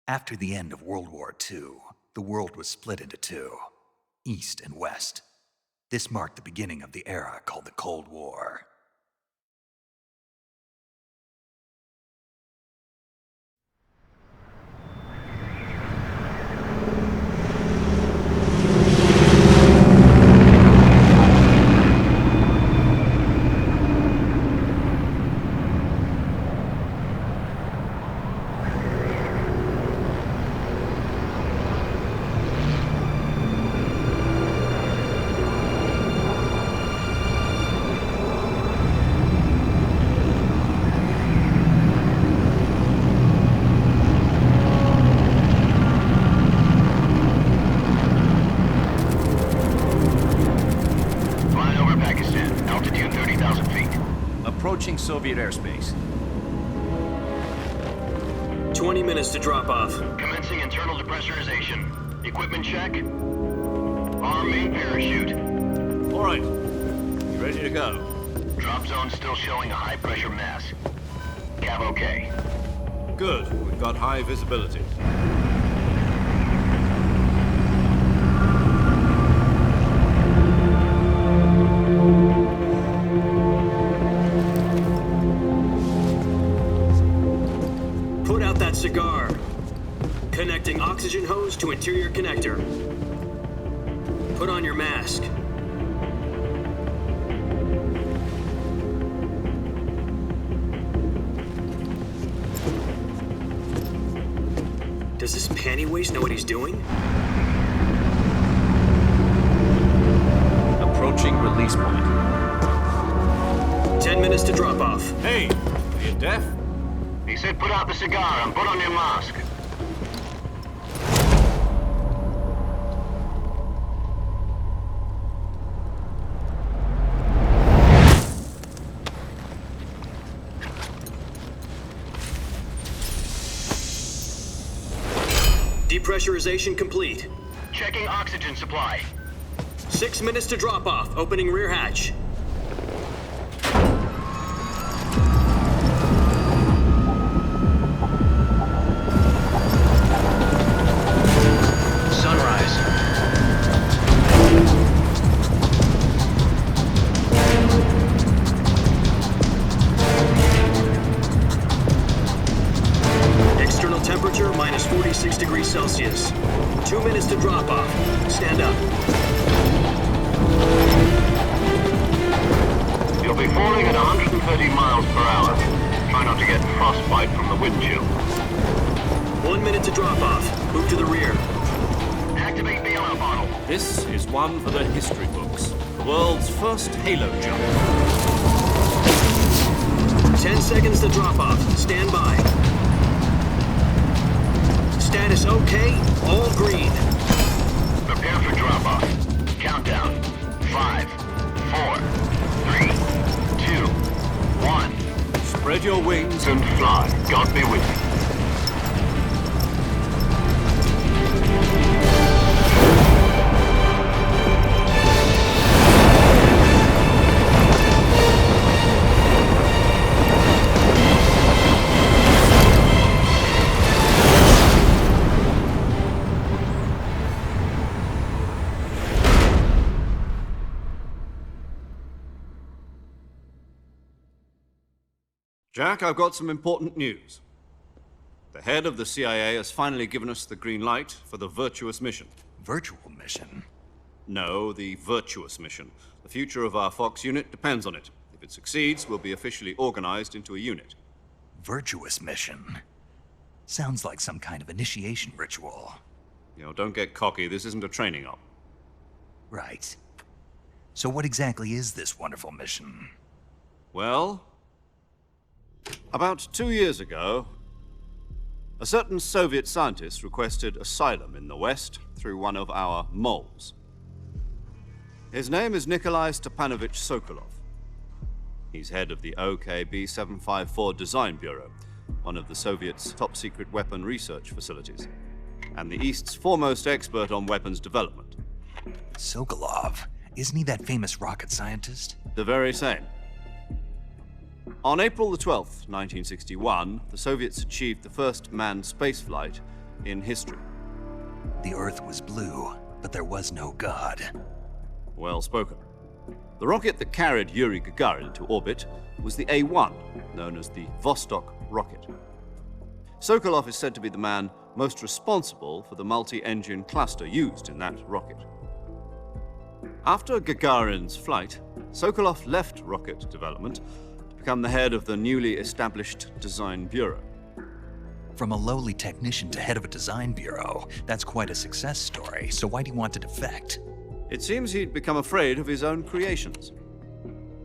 After the end of World War II, the world was split into two, East and West. This marked the beginning of the era called the Cold War. Approaching Soviet airspace. 20 minutes to drop off. Commencing internal depressurization. Equipment check. Arm main parachute. All right. You ready to go? Drop zone still showing a high pressure mass. Cav okay. Good. We've got high visibility. Put out that cigar. Connecting oxygen hose to interior connector. Put on your mask. Does this panty waste know what he's doing? Approaching release point. 10 minutes to drop off. Hey, are you deaf? He said put out the cigar and put on your mask. Depressurization complete. Checking oxygen supply. 6 minutes to drop off. Opening rear hatch. Sunrise. External temperature minus 46 degrees Celsius. 2 minutes to drop off. Stand up. You'll be falling at 130 miles per hour. Try not to get frostbite from the wind chill. 1 minute to drop off. Move to the rear. Activate bailout bottle. This is one for the history books. The world's first halo jump. 10 seconds to drop off. Stand by. Status okay. All green. Prepare for drop off. Countdown. 5, 4, 3, 2, 1. Spread your wings And fly. God be with you. Jack, I've got some important news. The head of the CIA has finally given us the green light for the virtuous mission. Virtual mission? No, the virtuous mission. The future of our Fox unit depends on it. If it succeeds, we'll be officially organized into a unit. Virtuous mission? Sounds like some kind of initiation ritual. You know, don't get cocky. This isn't a training op. Right. So what exactly is this wonderful mission? Well, about 2 years ago, a certain Soviet scientist requested asylum in the West through one of our moles. His name is Nikolai Stepanovich Sokolov. He's head of the OKB-754 Design Bureau, one of the Soviets' top-secret weapon research facilities, and the East's foremost expert on weapons development. Sokolov? Isn't he that famous rocket scientist? The very same. On April the 12th, 1961, the Soviets achieved the first manned spaceflight in history. The Earth was blue, but there was no God. Well spoken. The rocket that carried Yuri Gagarin into orbit was the A-1, known as the Vostok rocket. Sokolov is said to be the man most responsible for the multi-engine cluster used in that rocket. After Gagarin's flight, Sokolov left rocket development to become the head of the newly established Design Bureau. From a lowly technician to head of a design bureau, that's quite a success story, so why do you want to defect? It seems he'd become afraid of his own creations.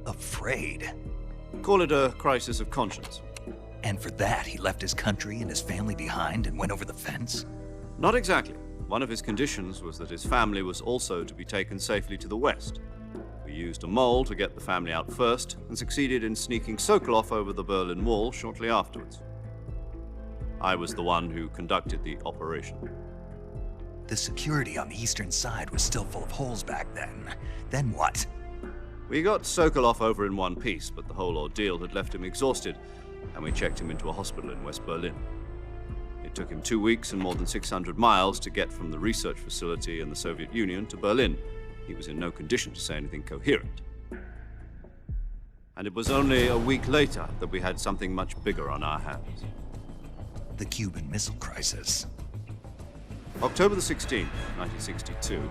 Afraid? Call it a crisis of conscience. And for that, he left his country and his family behind and went over the fence? Not exactly. One of his conditions was that his family was also to be taken safely to the west. We used a mole to get the family out first and succeeded in sneaking Sokolov over the Berlin Wall shortly afterwards. I was the one who conducted the operation. The security on the eastern side was still full of holes back then. Then what? We got Sokolov over in one piece, but the whole ordeal had left him exhausted, and we checked him into a hospital in West Berlin. It took him 2 weeks and more than 600 miles to get from the research facility in the Soviet Union to Berlin. He was in no condition to say anything coherent. And it was only a week later that we had something much bigger on our hands. The Cuban Missile Crisis. October the 16th, 1962,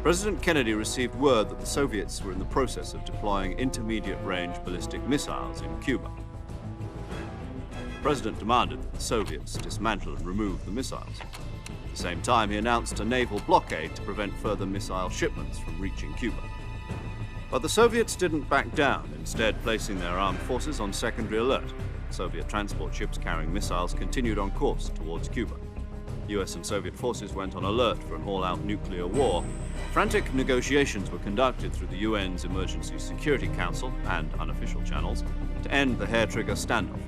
President Kennedy received word that the Soviets were in the process of deploying intermediate-range ballistic missiles in Cuba. The President demanded that the Soviets dismantle and remove the missiles. At the same time, he announced a naval blockade to prevent further missile shipments from reaching Cuba. But the Soviets didn't back down, instead placing their armed forces on secondary alert. Soviet transport ships carrying missiles continued on course towards Cuba. US and Soviet forces went on alert for an all-out nuclear war. Frantic negotiations were conducted through the UN's Emergency Security Council and unofficial channels to end the hair-trigger standoff.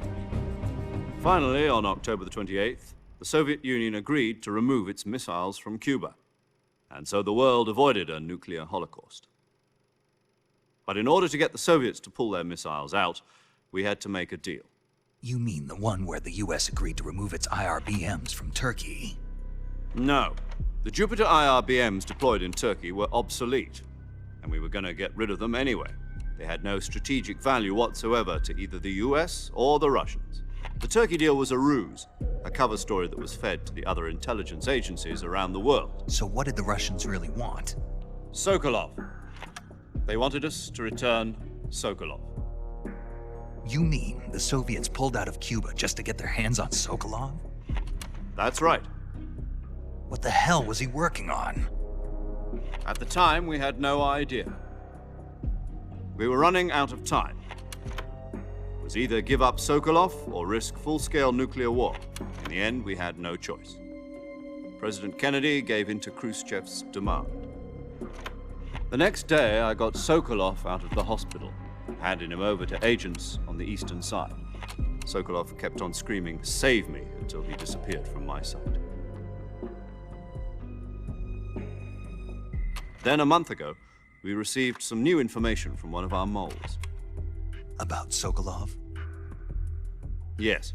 Finally, on October the 28th, the Soviet Union agreed to remove its missiles from Cuba. And so the world avoided a nuclear holocaust. But in order to get the Soviets to pull their missiles out, we had to make a deal. You mean the one where the US agreed to remove its IRBMs from Turkey? No. The Jupiter IRBMs deployed in Turkey were obsolete, and we were going to get rid of them anyway. They had no strategic value whatsoever to either the US or the Russians. The Turkey deal was a ruse, a cover story that was fed to the other intelligence agencies around the world. So what did the Russians really want? Sokolov. They wanted us to return Sokolov. You mean the Soviets pulled out of Cuba just to get their hands on Sokolov? That's right. What the hell was he working on? At the time, we had no idea. We were running out of time. It was either give up Sokolov or risk full-scale nuclear war. In the end, we had no choice. President Kennedy gave in to Khrushchev's demand. The next day, I got Sokolov out of the hospital, handing him over to agents on the eastern side. Sokolov kept on screaming, "Save me," until he disappeared from my sight. Then a month ago, we received some new information from one of our moles. About Sokolov? Yes.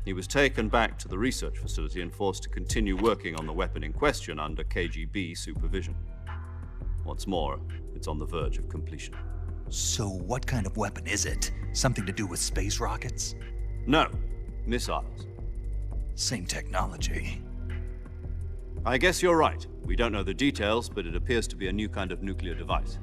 He was taken back to the research facility and forced to continue working on the weapon in question under KGB supervision. What's more, it's on the verge of completion. So what kind of weapon is it? Something to do with space rockets? No, missiles. Same technology. I guess you're right. We don't know the details, but it appears to be a new kind of nuclear device.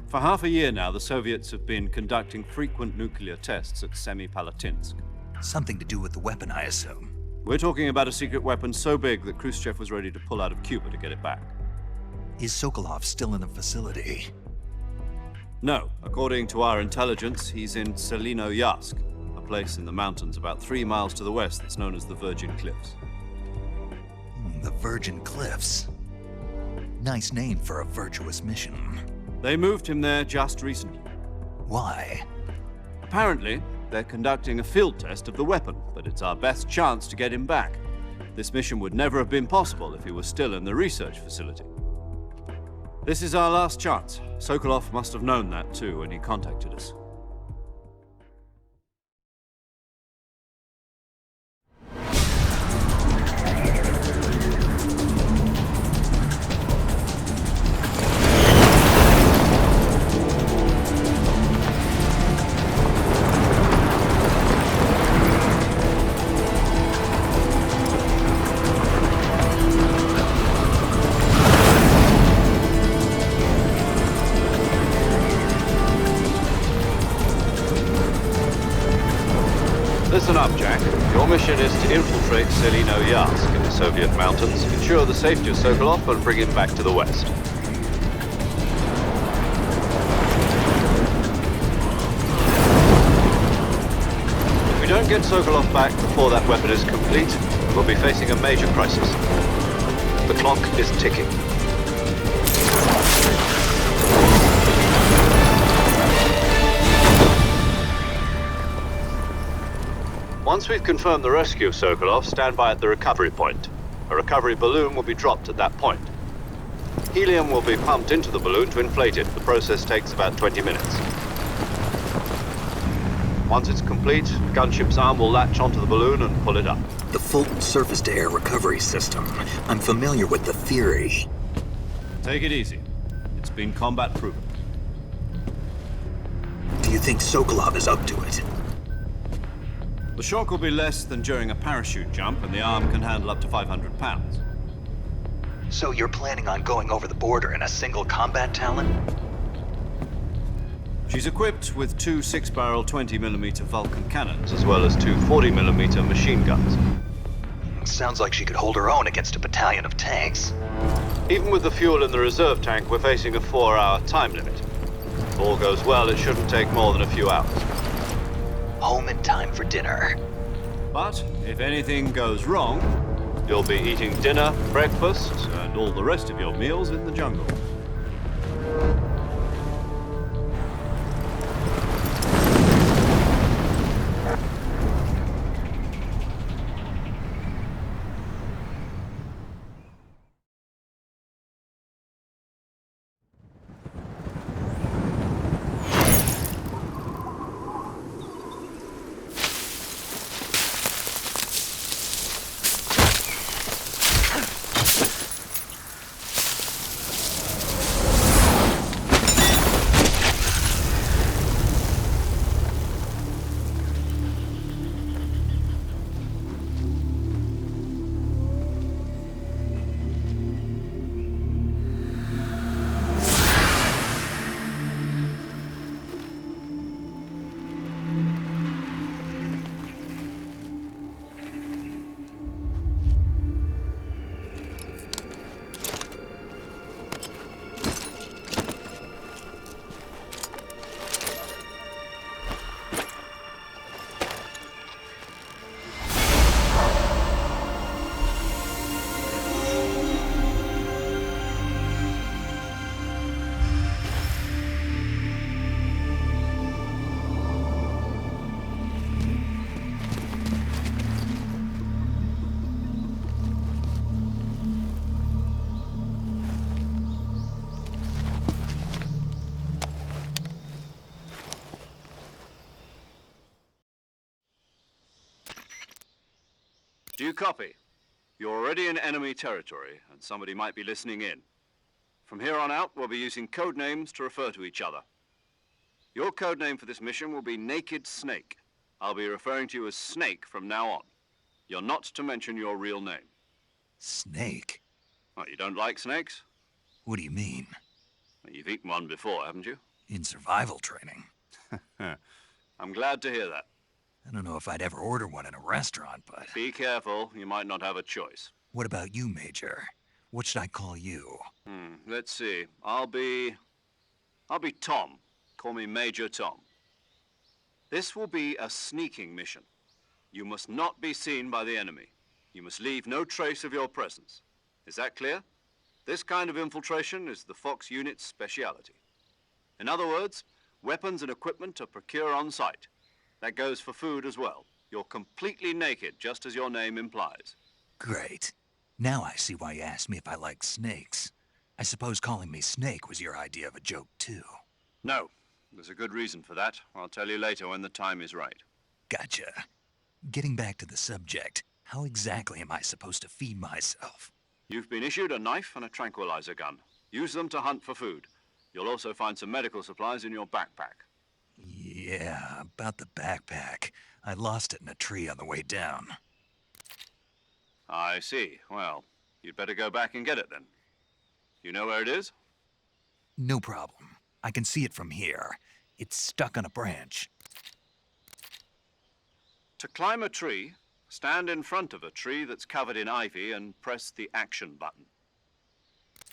For half a year now, the Soviets have been conducting frequent nuclear tests at Semipalatinsk. Something to do with the weapon, I assume. We're talking about a secret weapon so big that Khrushchev was ready to pull out of Cuba to get it back. Is Sokolov still in the facility? No. According to our intelligence, he's in Selinoyarsk, a place in the mountains about 3 miles to the west that's known as the Virgin Cliffs. The Virgin Cliffs. Nice name for a virtuous mission. They moved him there just recently. Why? Apparently, they're conducting a field test of the weapon, but it's our best chance to get him back. This mission would never have been possible if he was still in the research facility. This is our last chance. Sokolov must have known that too when he contacted us. Listen up, Jack. Your mission is to infiltrate Selino Yask in the Soviet mountains, ensure the safety of Sokolov, and bring him back to the west. If we don't get Sokolov back before that weapon is complete, we'll be facing a major crisis. The clock is ticking. Once we've confirmed the rescue of Sokolov, stand by at the recovery point. A recovery balloon will be dropped at that point. Helium will be pumped into the balloon to inflate it. The process takes about 20 minutes. Once it's complete, the gunship's arm will latch onto the balloon and pull it up. The Fulton surface-to-air recovery system. I'm familiar with the theory. Take it easy. It's been combat-proven. Do you think Sokolov is up to it? The shock will be less than during a parachute jump, and the arm can handle up to 500 pounds. So you're planning on going over the border in a single combat Talon? She's equipped with two 6-barrel 20mm Vulcan cannons, as well as two 40mm machine guns. Sounds like she could hold her own against a battalion of tanks. Even with the fuel in the reserve tank, we're facing a 4-hour time limit. If all goes well, it shouldn't take more than a few hours. Home in time for dinner. But if anything goes wrong, you'll be eating dinner, breakfast, and all the rest of your meals in the jungle. Do you copy? You're already in enemy territory, and somebody might be listening in. From here on out, we'll be using code names to refer to each other. Your code name for this mission will be Naked Snake. I'll be referring to you as Snake from now on. You're not to mention your real name. Snake? Oh, you don't like snakes? What do you mean? Well, you've eaten one before, haven't you? In survival training. I'm glad to hear that. I don't know if I'd ever order one in a restaurant, but... Be careful, you might not have a choice. What about you, Major? What should I call you? Let's see. I'll be Tom. Call me Major Tom. This will be a sneaking mission. You must not be seen by the enemy. You must leave no trace of your presence. Is that clear? This kind of infiltration is the Fox unit's speciality. In other words, weapons and equipment are procured on site. That goes for food as well. You're completely naked, just as your name implies. Great. Now I see why you asked me if I like snakes. I suppose calling me Snake was your idea of a joke, too. No. There's a good reason for that. I'll tell you later when the time is right. Gotcha. Getting back to the subject, how exactly am I supposed to feed myself? You've been issued a knife and a tranquilizer gun. Use them to hunt for food. You'll also find some medical supplies in your backpack. Yeah, about the backpack. I lost it in a tree on the way down. I see. Well, you'd better go back and get it then. You know where it is? No problem. I can see it from here. It's stuck on a branch. To climb a tree, stand in front of a tree that's covered in ivy and press the action button.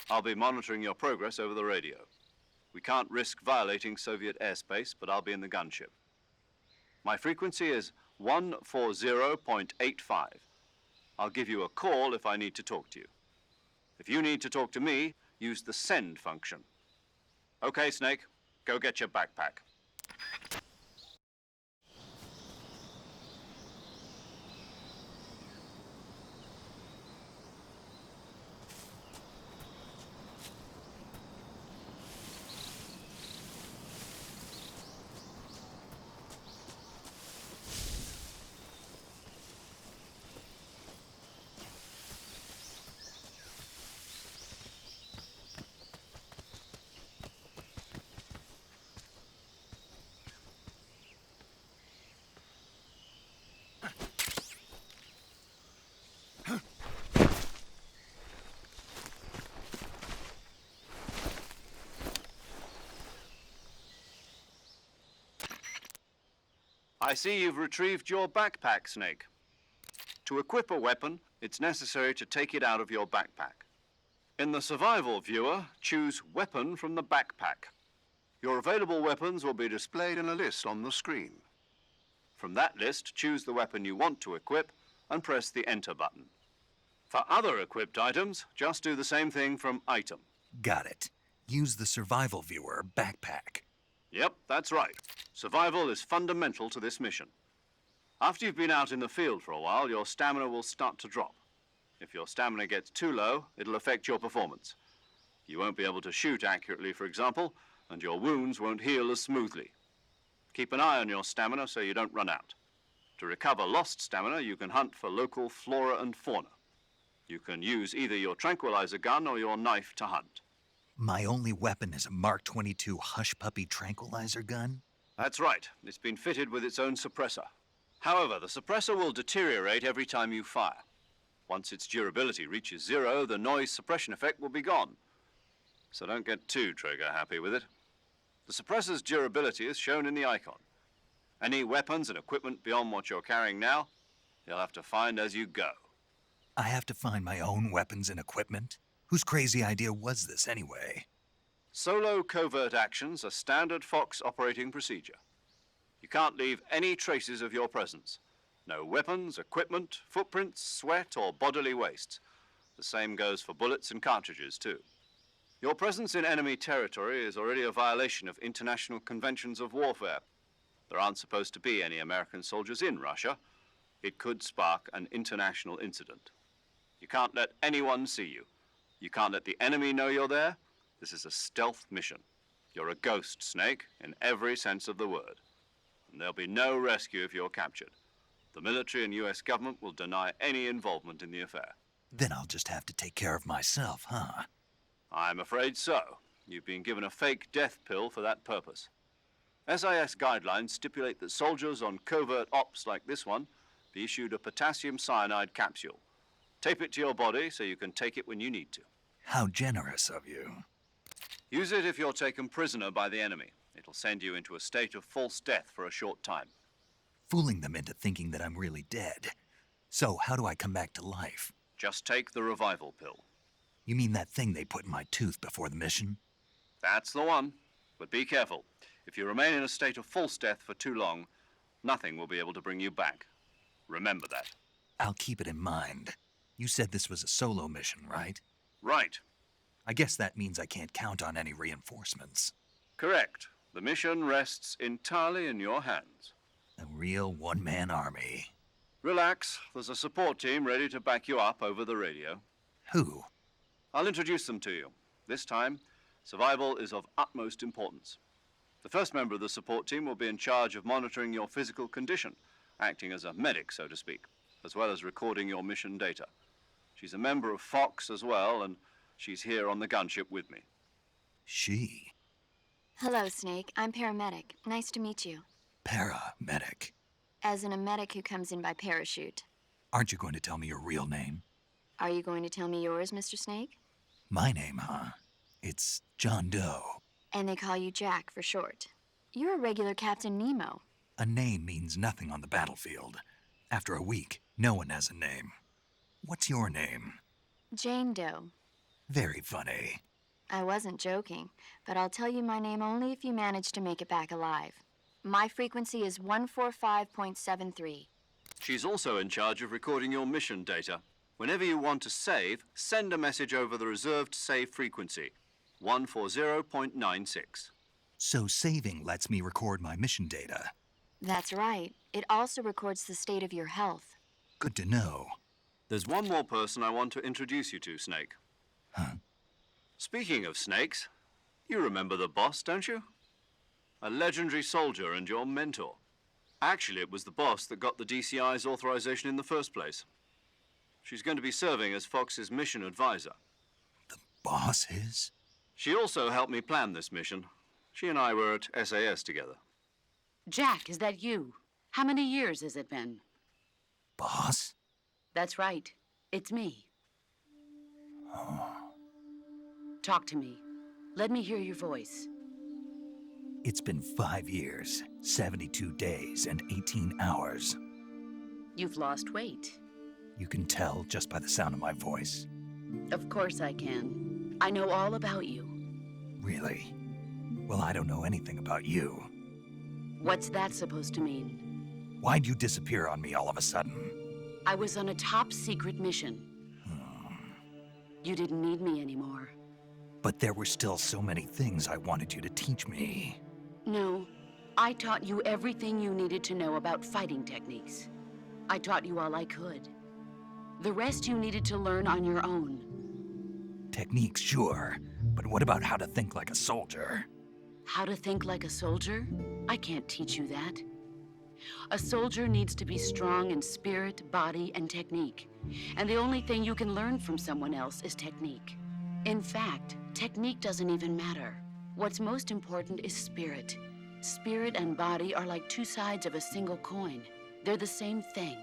I'll be monitoring your progress over the radio. We can't risk violating Soviet airspace, but I'll be in the gunship. My frequency is 140.85. I'll give you a call if I need to talk to you. If you need to talk to me, use the send function. Okay, Snake, go get your backpack. I see you've retrieved your backpack, Snake. To equip a weapon, it's necessary to take it out of your backpack. In the survival viewer, choose Weapon from the backpack. Your available weapons will be displayed in a list on the screen. From that list, choose the weapon you want to equip and press the Enter button. For other equipped items, just do the same thing from Item. Got it. Use the survival viewer backpack. Yep, that's right. Survival is fundamental to this mission. After you've been out in the field for a while, your stamina will start to drop. If your stamina gets too low, it'll affect your performance. You won't be able to shoot accurately, for example, and your wounds won't heal as smoothly. Keep an eye on your stamina so you don't run out. To recover lost stamina, you can hunt for local flora and fauna. You can use either your tranquilizer gun or your knife to hunt. My only weapon is a Mark 22 Hush Puppy tranquilizer gun? That's right. It's been fitted with its own suppressor. However, the suppressor will deteriorate every time you fire. Once its durability reaches 0, the noise suppression effect will be gone. So don't get too trigger happy with it. The suppressor's durability is shown in the icon. Any weapons and equipment beyond what you're carrying now, you'll have to find as you go. I have to find my own weapons and equipment? Whose crazy idea was this anyway? Solo covert actions are standard Fox operating procedure. You can't leave any traces of your presence. No weapons, equipment, footprints, sweat, or bodily wastes. The same goes for bullets and cartridges, too. Your presence in enemy territory is already a violation of international conventions of warfare. There aren't supposed to be any American soldiers in Russia. It could spark an international incident. You can't let anyone see you. You can't let the enemy know you're there. This is a stealth mission. You're a ghost, Snake, in every sense of the word. And there'll be no rescue if you're captured. The military and US government will deny any involvement in the affair. Then I'll just have to take care of myself, huh? I'm afraid so. You've been given a fake death pill for that purpose. SIS guidelines stipulate that soldiers on covert ops like this one be issued a potassium cyanide capsule. Tape it to your body so you can take it when you need to. How generous of you. Use it if you're taken prisoner by the enemy. It'll send you into a state of false death for a short time. Fooling them into thinking that I'm really dead. So how do I come back to life? Just take the revival pill. You mean that thing they put in my tooth before the mission? That's the one. But be careful. If you remain in a state of false death for too long, nothing will be able to bring you back. Remember that. I'll keep it in mind. You said this was a solo mission, right? Right. I guess that means I can't count on any reinforcements. Correct. The mission rests entirely in your hands. A real one-man army. Relax. There's a support team ready to back you up over the radio. Who? I'll introduce them to you. This time, survival is of utmost importance. The first member of the support team will be in charge of monitoring your physical condition, acting as a medic, so to speak, as well as recording your mission data. She's a member of Fox as well, and she's here on the gunship with me. She? Hello, Snake. I'm paramedic. Nice to meet you. Paramedic. As in a medic who comes in by parachute. Aren't you going to tell me your real name? Are you going to tell me yours, Mr. Snake? My name, huh? It's John Doe. And they call you Jack for short. You're a regular Captain Nemo. A name means nothing on the battlefield. After a week, no one has a name. What's your name? Jane Doe. Very funny. I wasn't joking, but I'll tell you my name only if you manage to make it back alive. My frequency is 145.73. She's also in charge of recording your mission data. Whenever you want to save, send a message over the reserved save frequency, 140.96. So saving lets me record my mission data. That's right. It also records the state of your health. Good to know. There's one more person I want to introduce you to, Snake. Huh? Speaking of snakes, you remember the boss, don't you? A legendary soldier and your mentor. Actually, it was the boss that got the DCI's authorization in the first place. She's going to be serving as Fox's mission advisor. The boss is? She also helped me plan this mission. She and I were at SAS together. Jack, is that you? How many years has it been? Boss? That's right. It's me. Talk to me. Let me hear your voice. It's been 5 years, 72 days, and 18 hours. You've lost weight. You can tell just by the sound of my voice. Of course I can. I know all about you. Really? Well, I don't know anything about you. What's that supposed to mean? Why'd you disappear on me all of a sudden? I was on a top-secret mission. You didn't need me anymore. But there were still so many things I wanted you to teach me. No, I taught you everything you needed to know about fighting techniques. I taught you all I could. The rest you needed to learn on your own. Techniques, sure. But what about how to think like a soldier? How to think like a soldier? I can't teach you that. A soldier needs to be strong in spirit, body, and technique. And the only thing you can learn from someone else is technique. In fact, technique doesn't even matter. What's most important is spirit. Spirit and body are like two sides of a single coin. They're the same thing.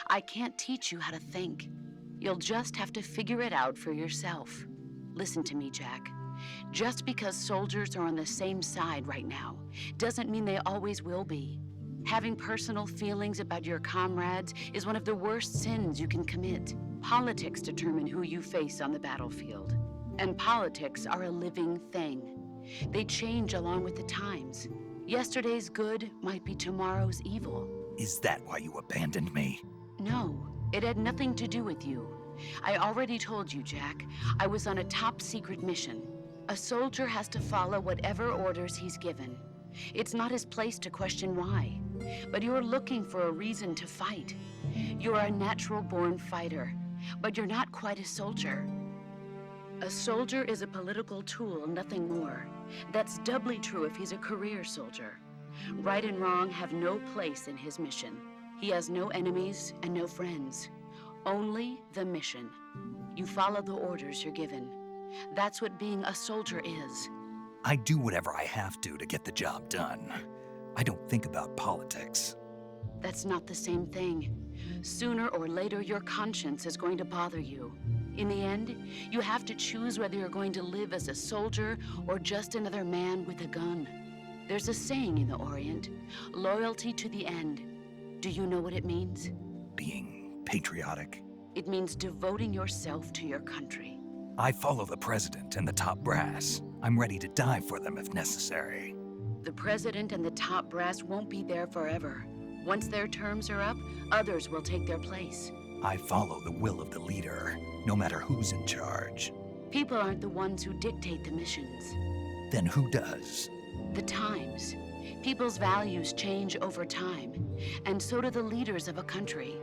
I can't teach you how to think. You'll just have to figure it out for yourself. Listen to me, Jack. Just because soldiers are on the same side right now doesn't mean they always will be. Having personal feelings about your comrades is one of the worst sins you can commit. Politics determine who you face on the battlefield. And politics are a living thing. They change along with the times. Yesterday's good might be tomorrow's evil. Is that why you abandoned me? No, it had nothing to do with you. I already told you, Jack. I was on a top-secret mission. A soldier has to follow whatever orders he's given. It's not his place to question why. But you're looking for a reason to fight. You're a natural-born fighter, but you're not quite a soldier. A soldier is a political tool, nothing more. That's doubly true if he's a career soldier. Right and wrong have no place in his mission. He has no enemies and no friends. Only the mission. You follow the orders you're given. That's what being a soldier is. I do whatever I have to get the job done. I don't think about politics. That's not the same thing. Sooner or later, your conscience is going to bother you. In the end, you have to choose whether you're going to live as a soldier or just another man with a gun. There's a saying in the Orient, loyalty to the end. Do you know what it means? Being patriotic. It means devoting yourself to your country. I follow the president and the top brass. I'm ready to die for them if necessary. The president and the top brass won't be there forever. Once their terms are up, others will take their place. I follow the will of the leader, no matter who's in charge. People aren't the ones who dictate the missions. Then who does? The times. People's values change over time, and so do the leaders of a country.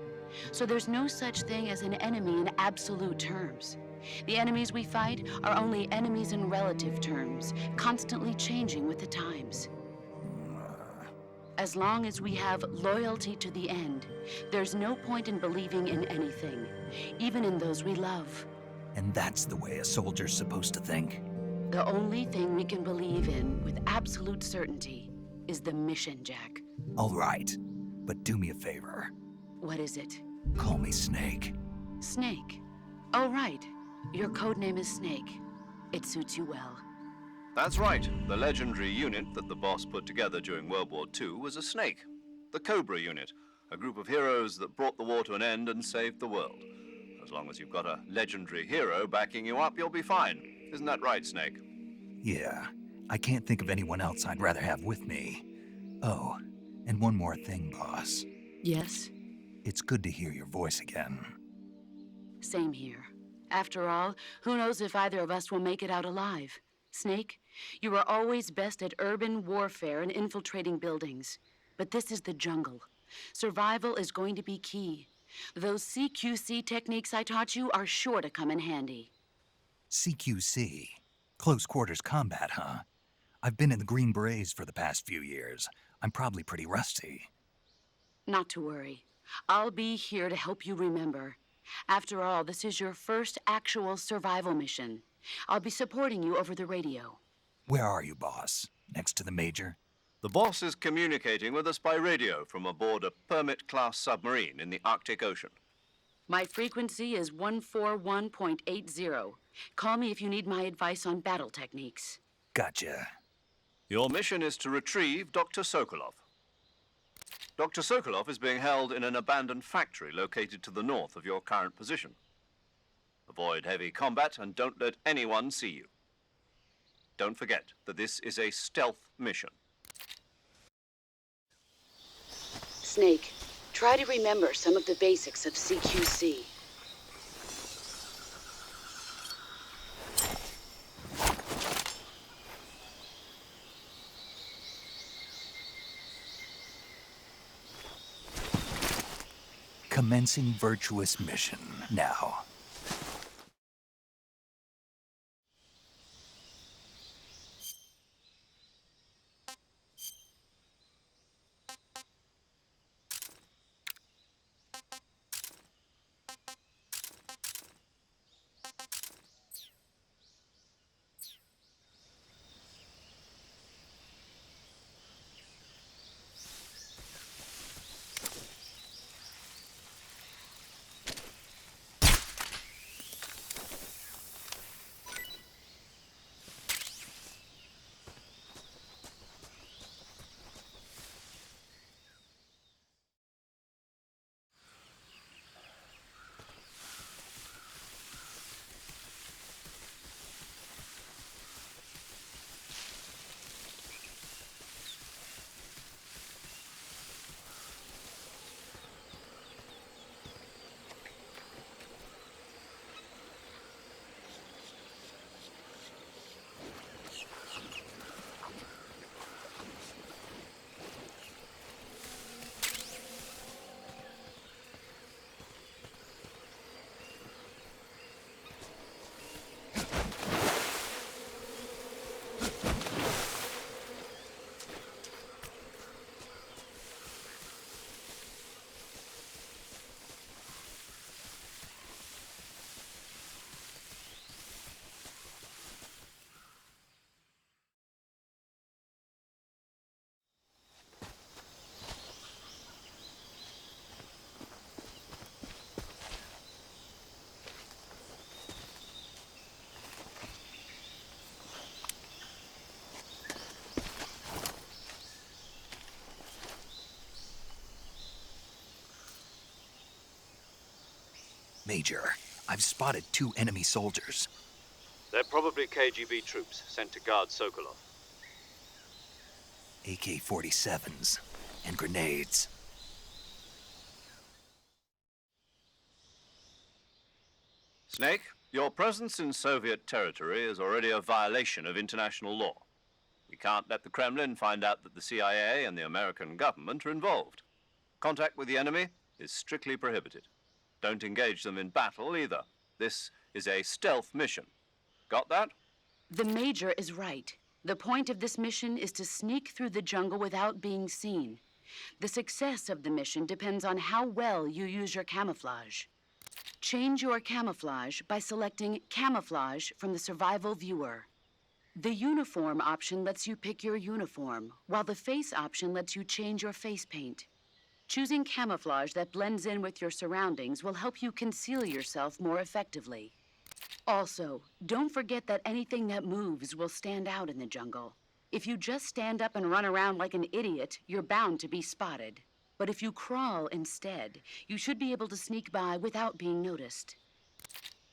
So there's no such thing as an enemy in absolute terms. The enemies we fight are only enemies in relative terms, constantly changing with the times. As long as we have loyalty to the end, there's no point in believing in anything, even in those we love. And that's the way a soldier's supposed to think? The only thing we can believe in with absolute certainty is the mission, Jack. All right, but do me a favor. What is it? Call me Snake. Snake. Oh, right. Your codename is Snake. It suits you well. That's right. The legendary unit that the boss put together during World War II was a snake. The Cobra unit. A group of heroes that brought the war to an end and saved the world. As long as you've got a legendary hero backing you up, you'll be fine. Isn't that right, Snake? Yeah, I can't think of anyone else I'd rather have with me. Oh, and one more thing, boss. Yes? It's good to hear your voice again. Same here. After all, who knows if either of us will make it out alive? Snake, you are always best at urban warfare and infiltrating buildings. But this is the jungle. Survival is going to be key. Those CQC techniques I taught you are sure to come in handy. CQC? Close quarters combat, huh? I've been in the Green Berets for the past few years. I'm probably pretty rusty. Not to worry. I'll be here to help you remember. After all, this is your first actual survival mission. I'll be supporting you over the radio. Where are you, boss? Next to the Major? The boss is communicating with us by radio from aboard a Permit-class submarine in the Arctic Ocean. My frequency is 141.80. Call me if you need my advice on battle techniques. Gotcha. Your mission is to retrieve Dr. Sokolov. Dr. Sokolov is being held in an abandoned factory located to the north of your current position. Avoid heavy combat and don't let anyone see you. Don't forget that this is a stealth mission. Snake, try to remember some of the basics of CQC. Commencing virtuous mission now. Major, I've spotted 2 enemy soldiers. They're probably KGB troops sent to guard Sokolov. AK-47s and grenades. Snake, your presence in Soviet territory is already a violation of international law. We can't let the Kremlin find out that the CIA and the American government are involved. Contact with the enemy is strictly prohibited. Don't engage them in battle either. This is a stealth mission. Got that? The Major is right. The point of this mission is to sneak through the jungle without being seen. The success of the mission depends on how well you use your camouflage. Change your camouflage by selecting Camouflage from the Survival Viewer. The Uniform option lets you pick your uniform, while the Face option lets you change your face paint. Choosing camouflage that blends in with your surroundings will help you conceal yourself more effectively. Also, don't forget that anything that moves will stand out in the jungle. If you just stand up and run around like an idiot, you're bound to be spotted. But if you crawl instead, you should be able to sneak by without being noticed.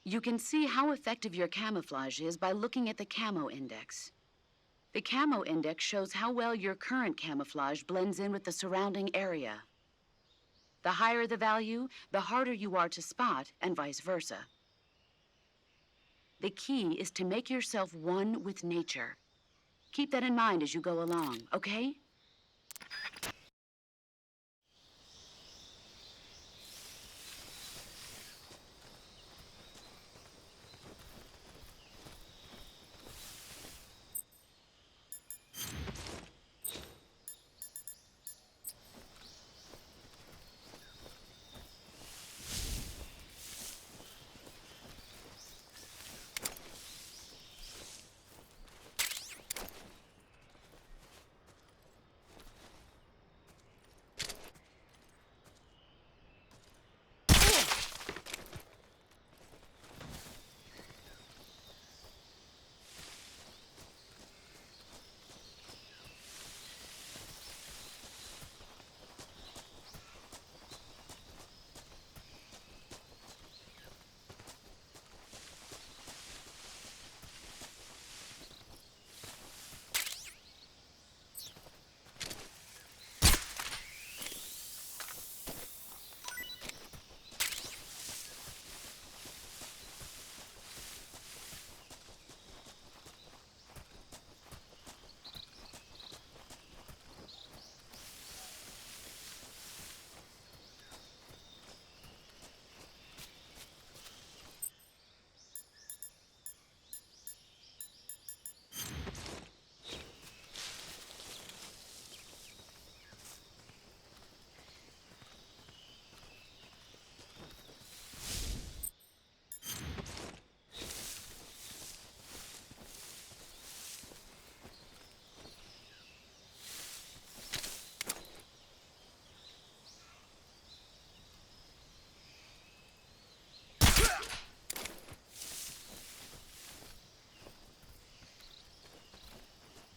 You can see how effective your camouflage is by looking at the camo index. The camo index shows how well your current camouflage blends in with the surrounding area. The higher the value, the harder you are to spot, and vice versa. The key is to make yourself one with nature. Keep that in mind as you go along, okay?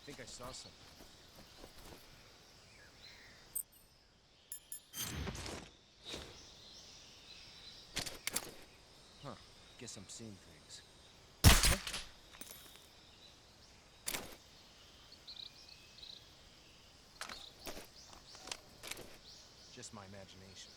I think I saw something. Huh. Guess I'm seeing things. Just my imagination.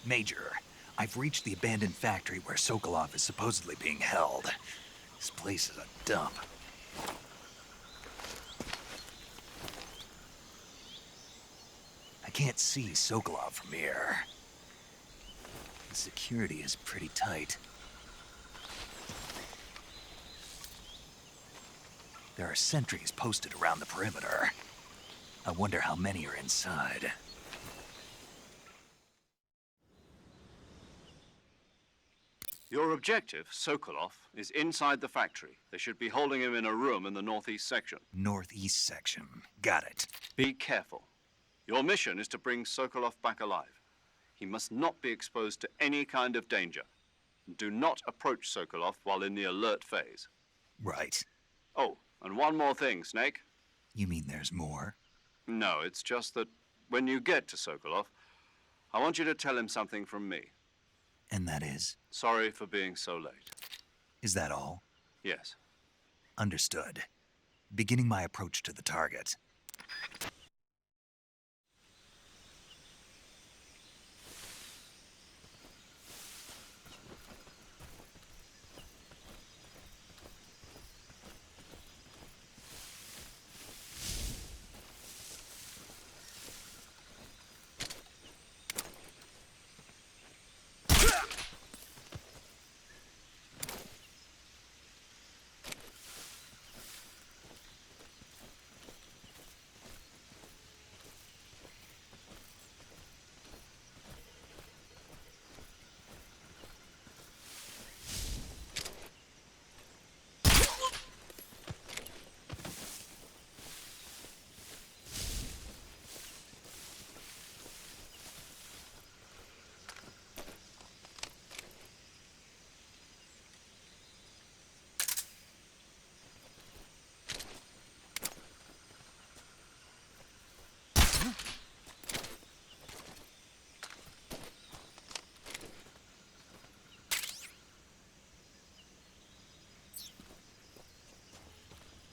Major, I've reached the abandoned factory where Sokolov is supposedly being held. This place is a dump. I can't see Sokolov from here. The security is pretty tight. There are sentries posted around the perimeter. I wonder how many are inside. Your objective, Sokolov, is inside the factory. They should be holding him in a room in the northeast section. Northeast section. Got it. Be careful. Your mission is to bring Sokolov back alive. He must not be exposed to any kind of danger. Do not approach Sokolov while in the alert phase. Right. Oh, and one more thing, Snake. You mean there's more? No, it's just that when you get to Sokolov, I want you to tell him something from me. And that is? Sorry for being so late. Is that all? Yes. Understood. Beginning my approach to the target.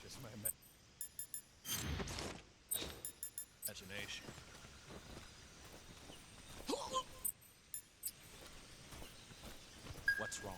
Just my imagination. What's wrong?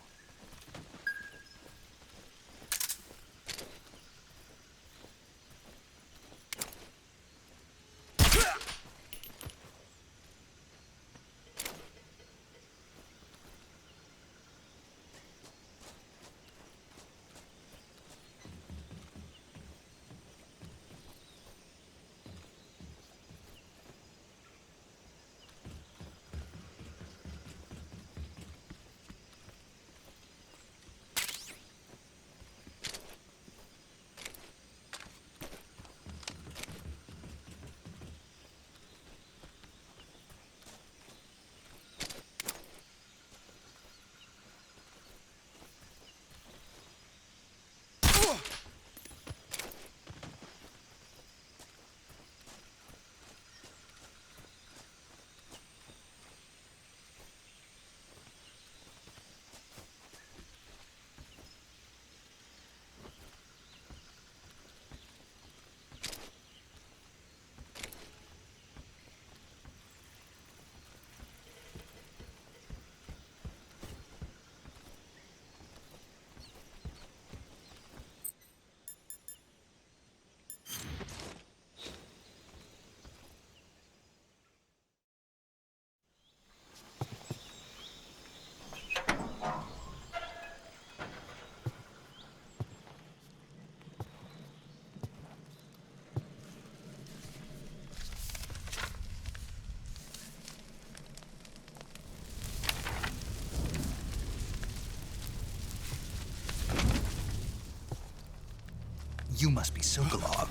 You must be Sokolov.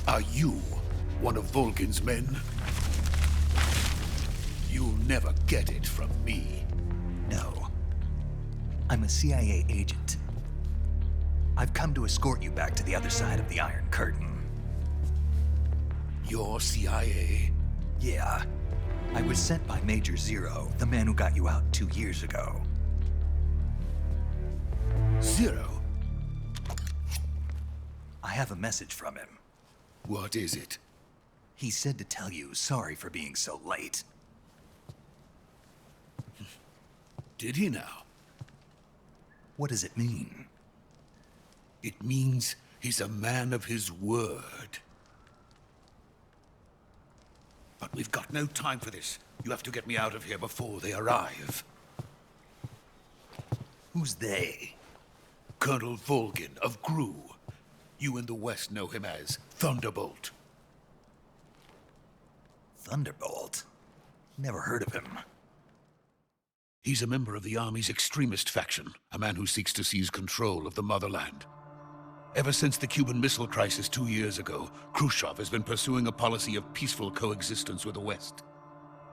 Are you one of Volgin's men? You'll never get it from me. No. I'm a CIA agent. I've come to escort you back to the other side of the Iron Curtain. You're CIA? Yeah. I was sent by Major Zero, the man who got you out 2 years ago. Zero? I have a message from him. What is it? He said to tell you sorry for being so late. Did he now? What does it mean? It means he's a man of his word. But we've got no time for this. You have to get me out of here before they arrive. Who's they? Colonel Volgin of Gru. You in the West know him as Thunderbolt. Thunderbolt? Never heard of him. He's a member of the Army's extremist faction, a man who seeks to seize control of the motherland. Ever since the Cuban Missile Crisis 2 years ago, Khrushchev has been pursuing a policy of peaceful coexistence with the West.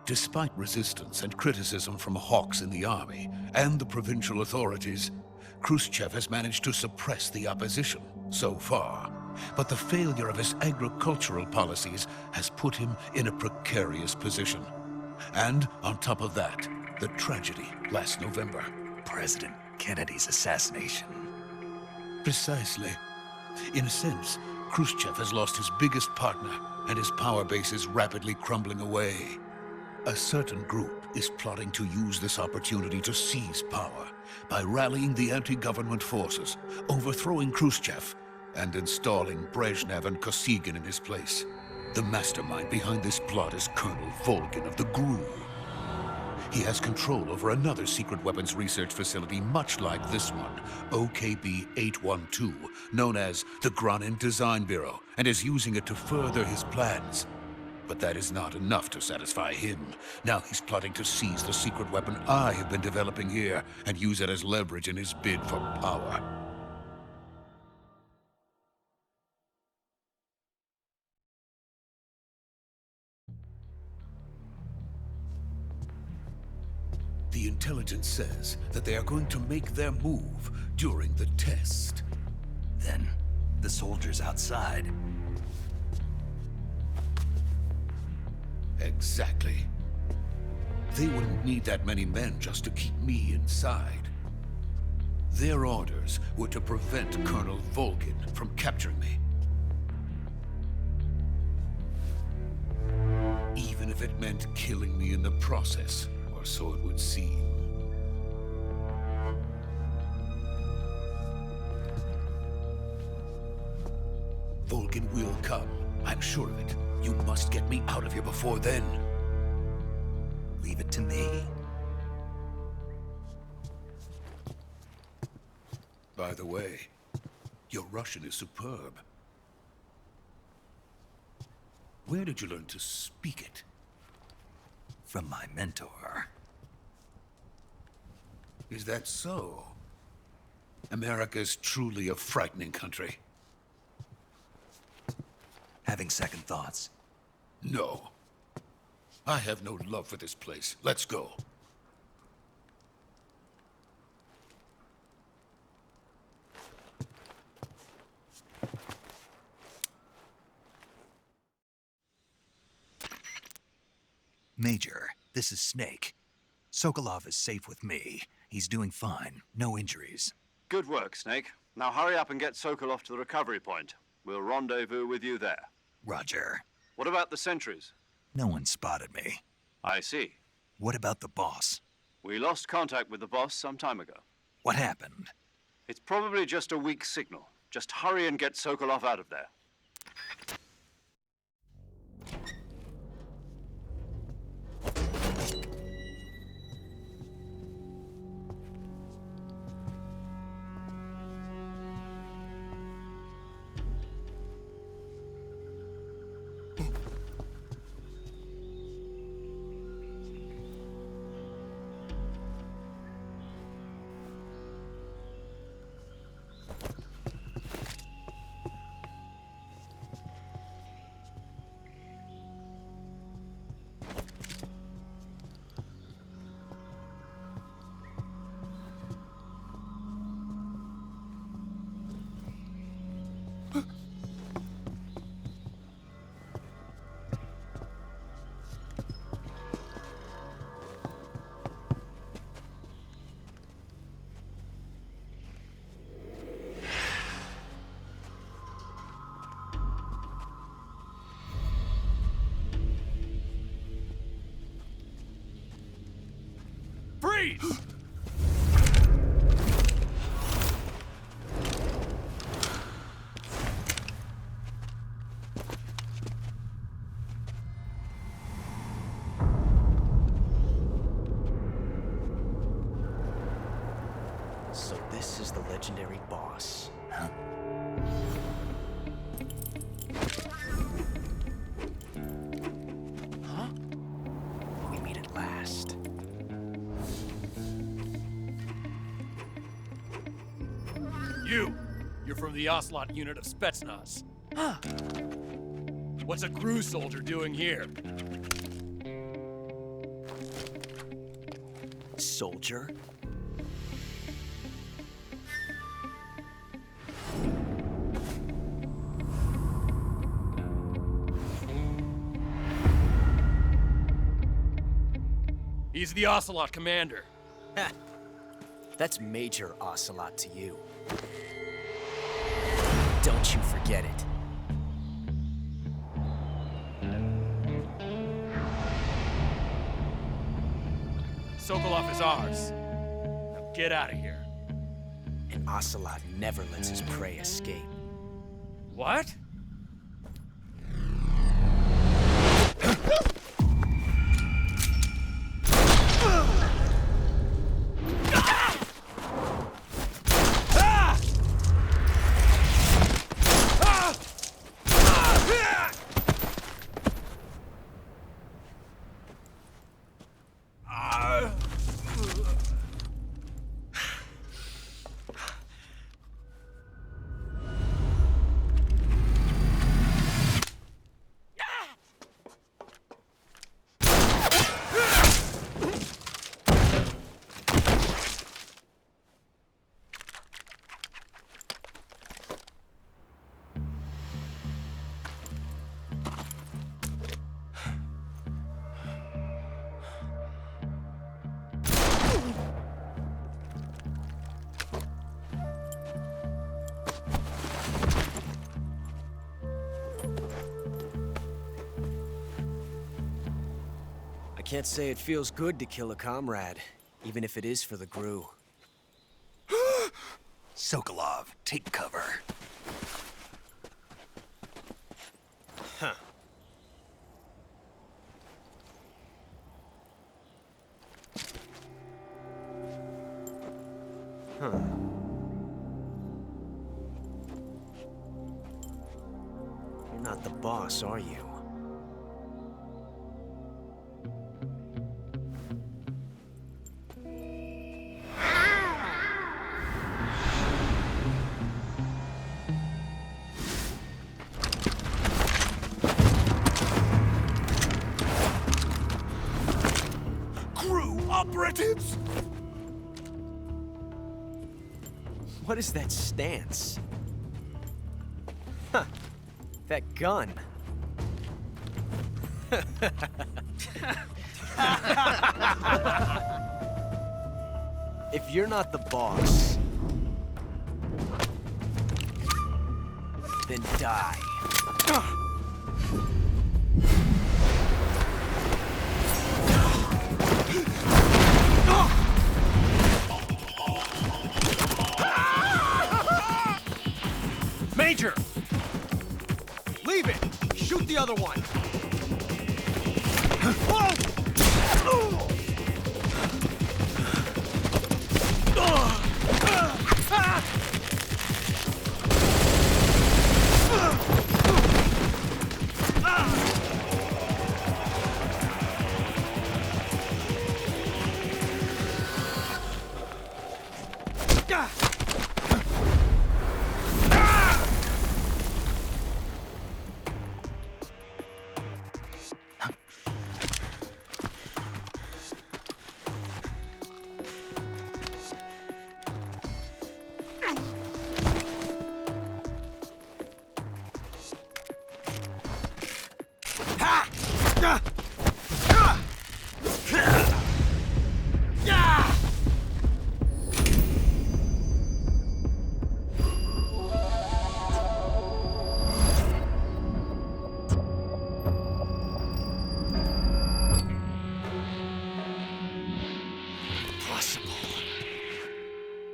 Despite resistance and criticism from hawks in the army and the provincial authorities, Khrushchev has managed to suppress the opposition so far. But the failure of his agricultural policies has put him in a precarious position. And on top of that, the tragedy last November. President Kennedy's assassination. Precisely. In a sense, Khrushchev has lost his biggest partner, and his power base is rapidly crumbling away. A certain group is plotting to use this opportunity to seize power by rallying the anti-government forces, overthrowing Khrushchev, and installing Brezhnev and Kosygin in his place. The mastermind behind this plot is Colonel Volgin of the GRU. He has control over another secret weapons research facility much like this one, OKB-812, known as the Granin Design Bureau, and is using it to further his plans. But that is not enough to satisfy him. Now he's plotting to seize the secret weapon I have been developing here and use it as leverage in his bid for power. The intelligence says that they are going to make their move during the test. Then, the soldiers outside. Exactly. They wouldn't need that many men just to keep me inside. Their orders were to prevent Colonel Volgin from capturing me. Even if it meant killing me in the process, or so it would seem. Volgin will come. I'm sure of it. You must get me out of here before then. Leave it to me. By the way, your Russian is superb. Where did you learn to speak it? From my mentor. Is that so? America's truly a frightening country. Having second thoughts. No. I have no love for this place. Let's go. Major, this is Snake. Sokolov is safe with me. He's doing fine. No injuries. Good work, Snake. Now hurry up and get Sokolov to the recovery point. We'll rendezvous with you there. Roger. What about the sentries? No one spotted me. I see. What about the boss? We lost contact with the boss some time ago. What happened? It's probably just a weak signal. Just hurry and get Sokolov out of there. Freeze! the legendary boss. Huh? Huh? We meet at last. You're from the Ocelot unit of Spetsnaz. Huh. What's a crew soldier doing here? Soldier? He's the Ocelot commander. Ha! That's Major Ocelot to you. Don't you forget it. Sokolov is ours. Now get out of here. And Ocelot never lets his prey escape. What? I can't say it feels good to kill a comrade, even if it is for the GRU. Sokolov, take cover. Huh. Huh. You're not the boss, are you? Operatives! What is that stance? Huh. That gun. If you're not the boss, then die. Major! Leave it! Shoot the other one!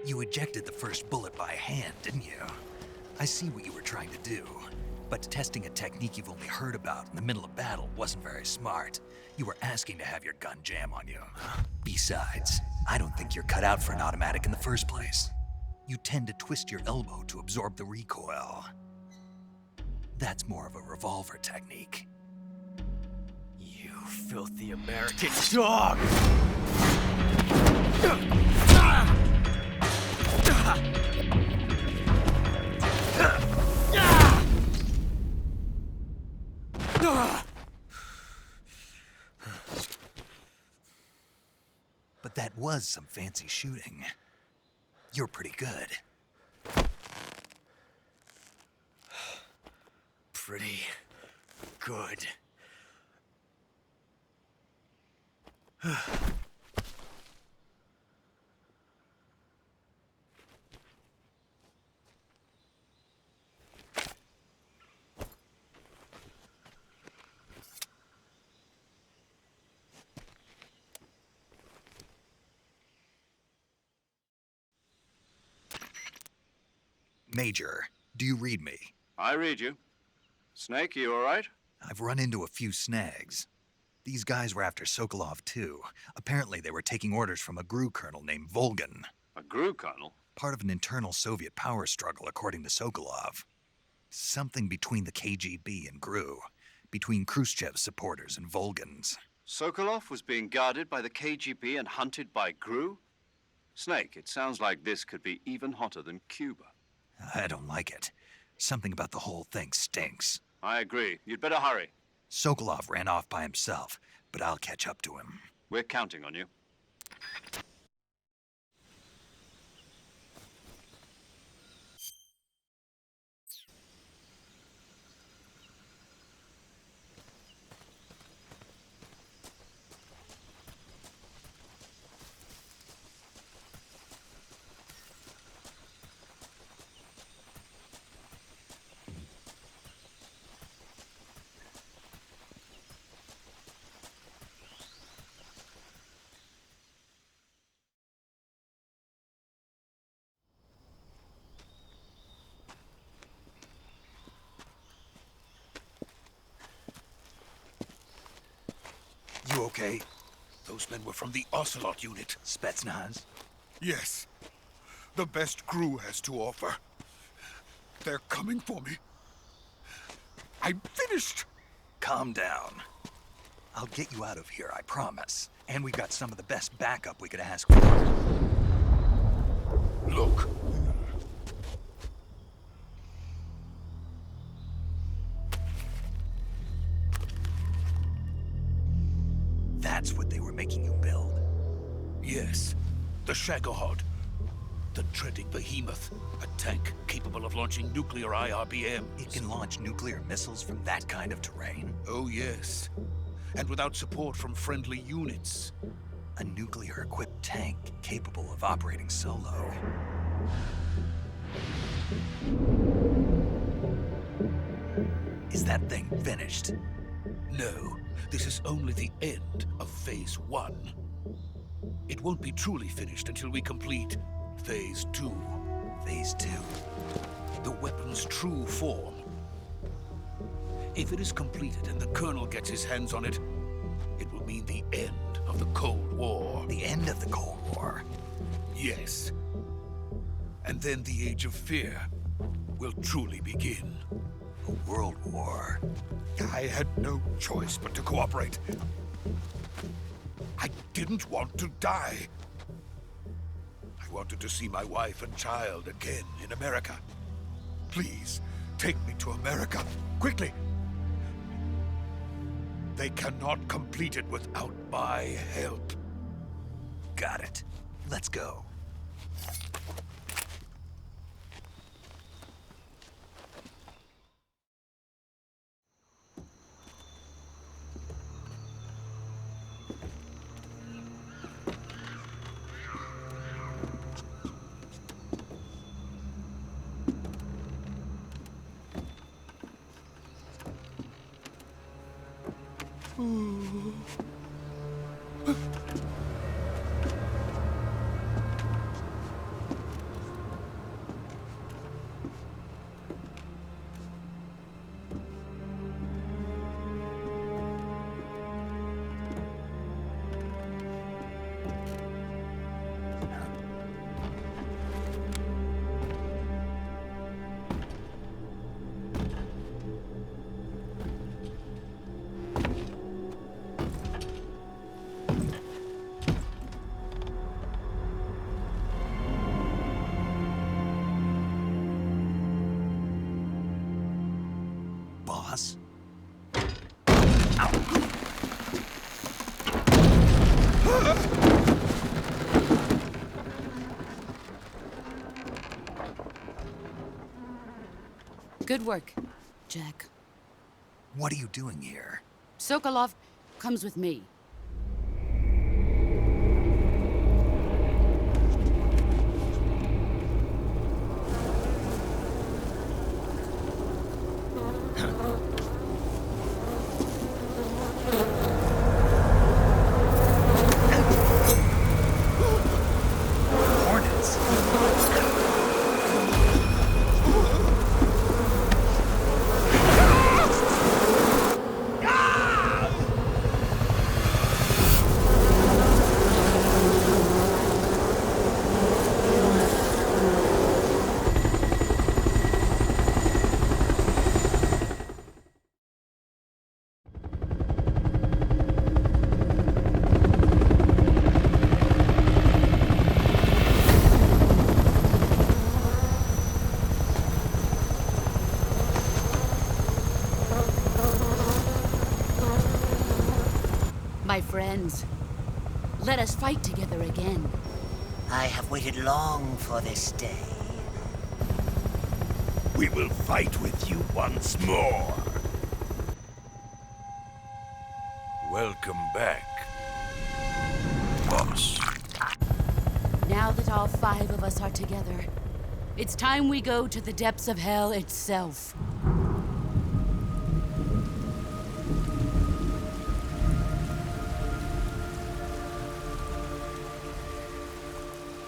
You ejected the first bullet by hand, didn't you? I see what you were trying to do. But testing a technique you've only heard about in the middle of battle wasn't very smart. You were asking to have your gun jam on you. Besides, I don't think you're cut out for an automatic in the first place. you tend to twist your elbow to absorb the recoil. That's more of a revolver technique. You filthy American dog! But that was some fancy shooting. You're pretty good. Pretty good. Major, do you read me? I read you. Snake, you all right? I've run into a few snags. These guys were after Sokolov too. Apparently they were taking orders from a GRU colonel named Volgan. A GRU colonel? Part of an internal Soviet power struggle, according to Sokolov. Something between the KGB and GRU. Between Khrushchev's supporters and Volgan's. Sokolov was being guarded by the KGB and hunted by GRU? Snake, it sounds like this could be even hotter than Cuba. I don't like it. Something about the whole thing stinks. I agree. You'd better hurry. Sokolov ran off by himself, but I'll catch up to him. We're counting on you. You okay? Those men were from the Ocelot unit. Spetsnaz? Yes. The best GRU has to offer. They're coming for me. I'm finished. Calm down. I'll get you out of here, I promise. And we've got some of the best backup we could ask for. Look. That's what they were making you build? Yes. The Shagohod. The treading behemoth. A tank capable of launching nuclear IRBMs. It can launch nuclear missiles from that kind of terrain? Oh, yes. And without support from friendly units. A nuclear-equipped tank capable of operating solo. Is that thing finished? No, this is only the end of Phase 1. It won't be truly finished until we complete Phase 2. Phase 2? The weapon's true form. If it is completed and the Colonel gets his hands on it, it will mean the end of the Cold War. The end of the Cold War? Yes. And then the Age of Fear will truly begin. A world war? I had no choice but to cooperate. I didn't want to die. I wanted to see my wife and child again in America. Please, take me to America, quickly. They cannot complete it without my help. Got it. Let's go. Good work, Jack. What are you doing here? Sokolov comes with me. Hornets. My friends, let us fight together again. I have waited long for this day. We will fight with you once more. Welcome back, boss. Now that all 5 of us are together, it's time we go to the depths of hell itself.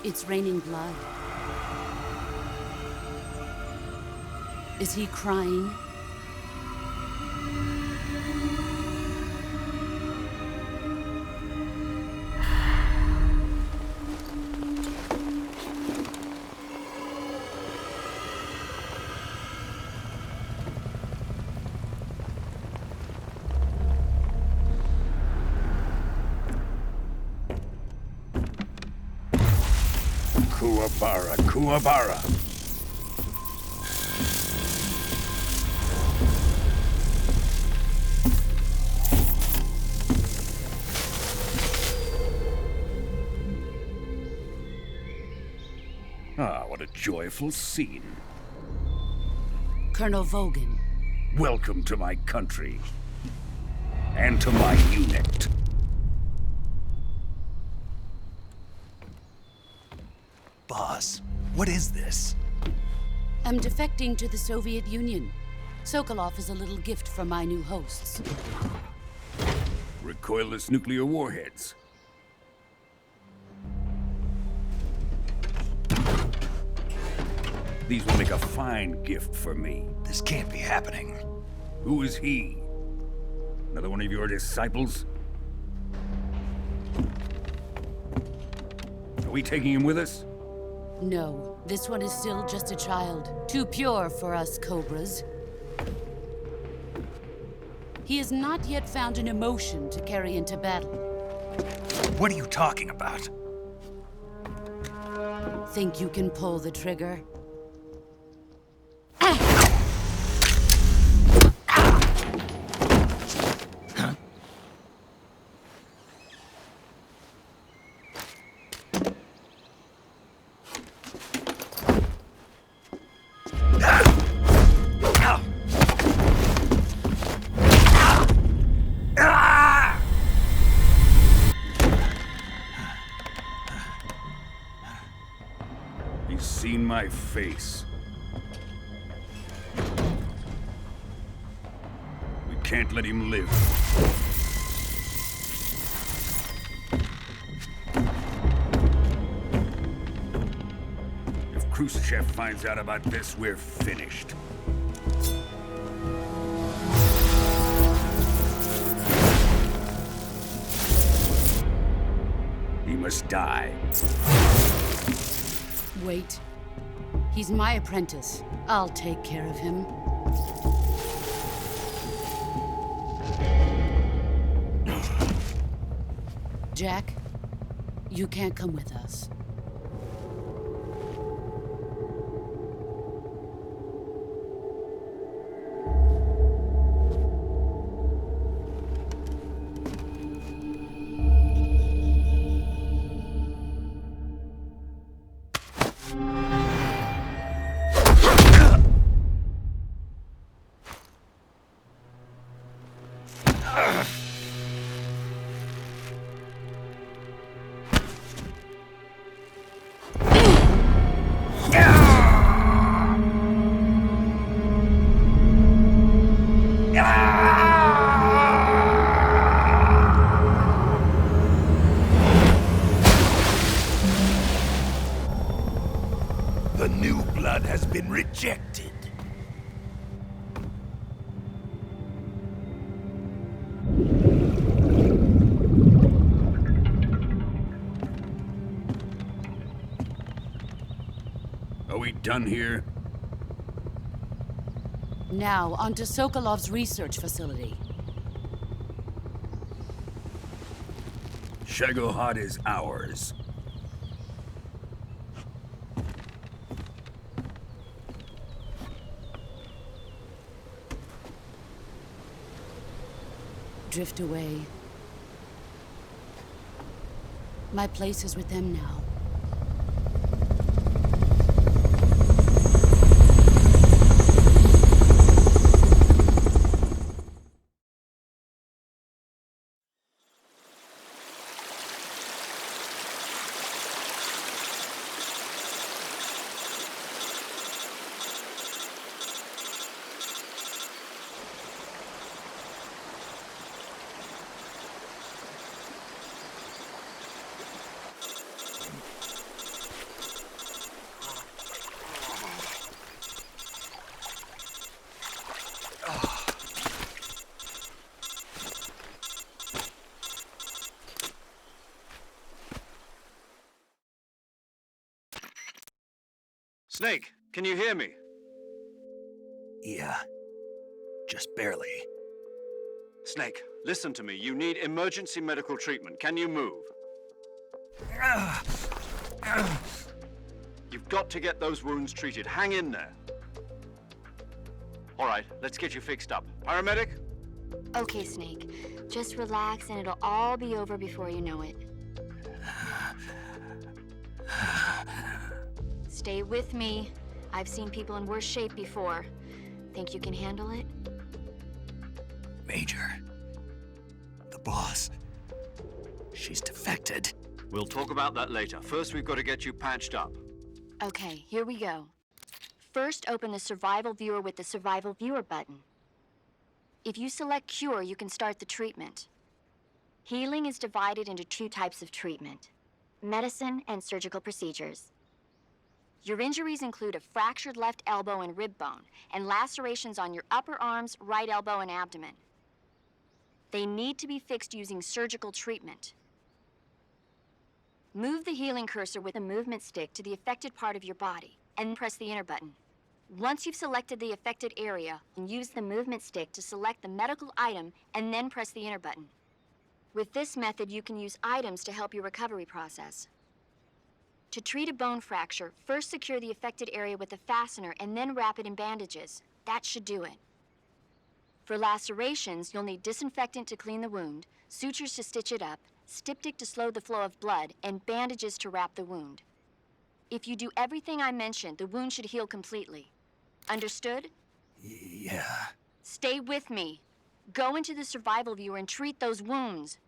It's raining blood. Is he crying? Kuwabara, Kuwabara. Ah, what a joyful scene. Colonel Vogan. Welcome to my country. And to my unit. Boss, what is this? I'm defecting to the Soviet Union. Sokolov is a little gift from my new hosts. Recoilless nuclear warheads. These will make a fine gift for me. This can't be happening. Who is he? Another one of your disciples? Are we taking him with us? No, this one is still just a child. Too pure for us Cobras. He has not yet found an emotion to carry into battle. What are you talking about? Think you can pull the trigger? He's seen my face. We can't let him live. If Khrushchev finds out about this, we're finished. He must die. Wait. He's my apprentice. I'll take care of him. Jack, you can't come with us. Rejected. Are we done here? Now, on to Sokolov's research facility. Shagohod is ours. Drift away. My place is with them now. Snake, can you hear me? Yeah. Just barely. Snake, listen to me. You need emergency medical treatment. Can you move? You've got to get those wounds treated. Hang in there. All right, let's get you fixed up. Paramedic? Okay, Snake. Just relax and it'll all be over before you know it. Stay with me. I've seen people in worse shape before. Think you can handle it? Major. The boss. She's defected. We'll talk about that later. First, we've got to get you patched up. Okay, here we go. First, open the Survival Viewer with the Survival Viewer button. If you select Cure, you can start the treatment. Healing is divided into two types of treatment: medicine and surgical procedures. Your injuries include a fractured left elbow and rib bone, and lacerations on your upper arms, right elbow, and abdomen. They need to be fixed using surgical treatment. Move the healing cursor with a movement stick to the affected part of your body, and press the enter button. Once you've selected the affected area, use the movement stick to select the medical item, and then press the enter button. With this method, you can use items to help your recovery process. To treat a bone fracture, first secure the affected area with a fastener and then wrap it in bandages. That should do it. For lacerations, you'll need disinfectant to clean the wound, sutures to stitch it up, styptic to slow the flow of blood, and bandages to wrap the wound. If you do everything I mentioned, the wound should heal completely. Understood? Yeah. Stay with me. Go into the Survival Viewer and treat those wounds.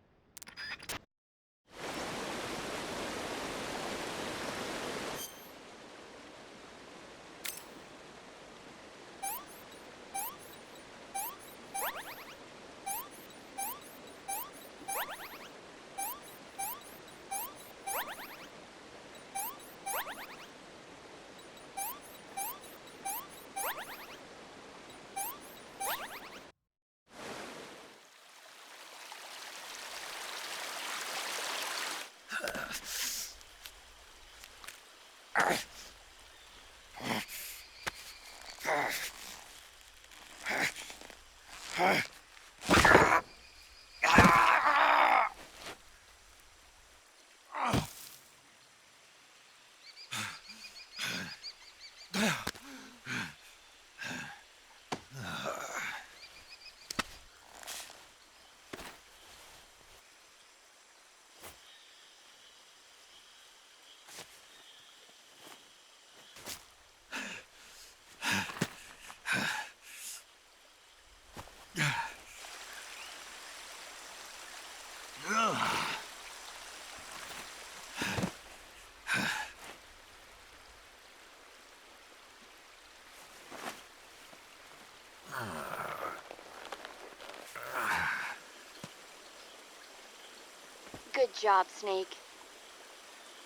Good job, Snake.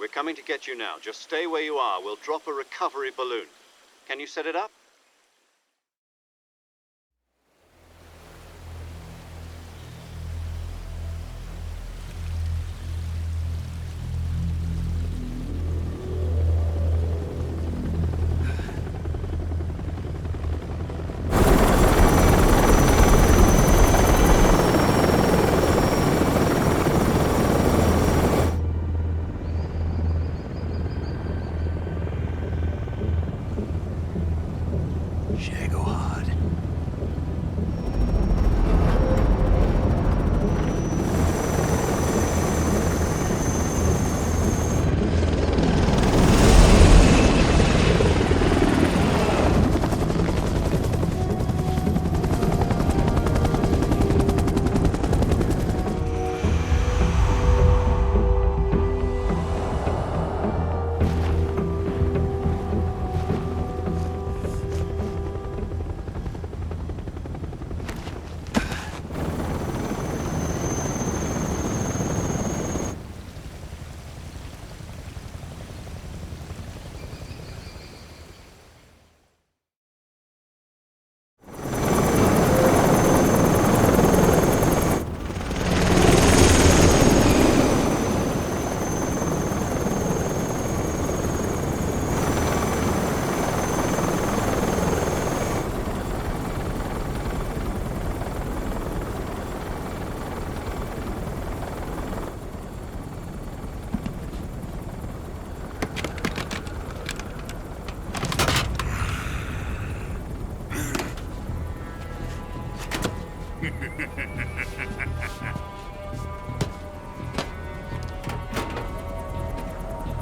We're coming to get you now. Just stay where you are. We'll drop a recovery balloon. Can you set it up? Shagohod.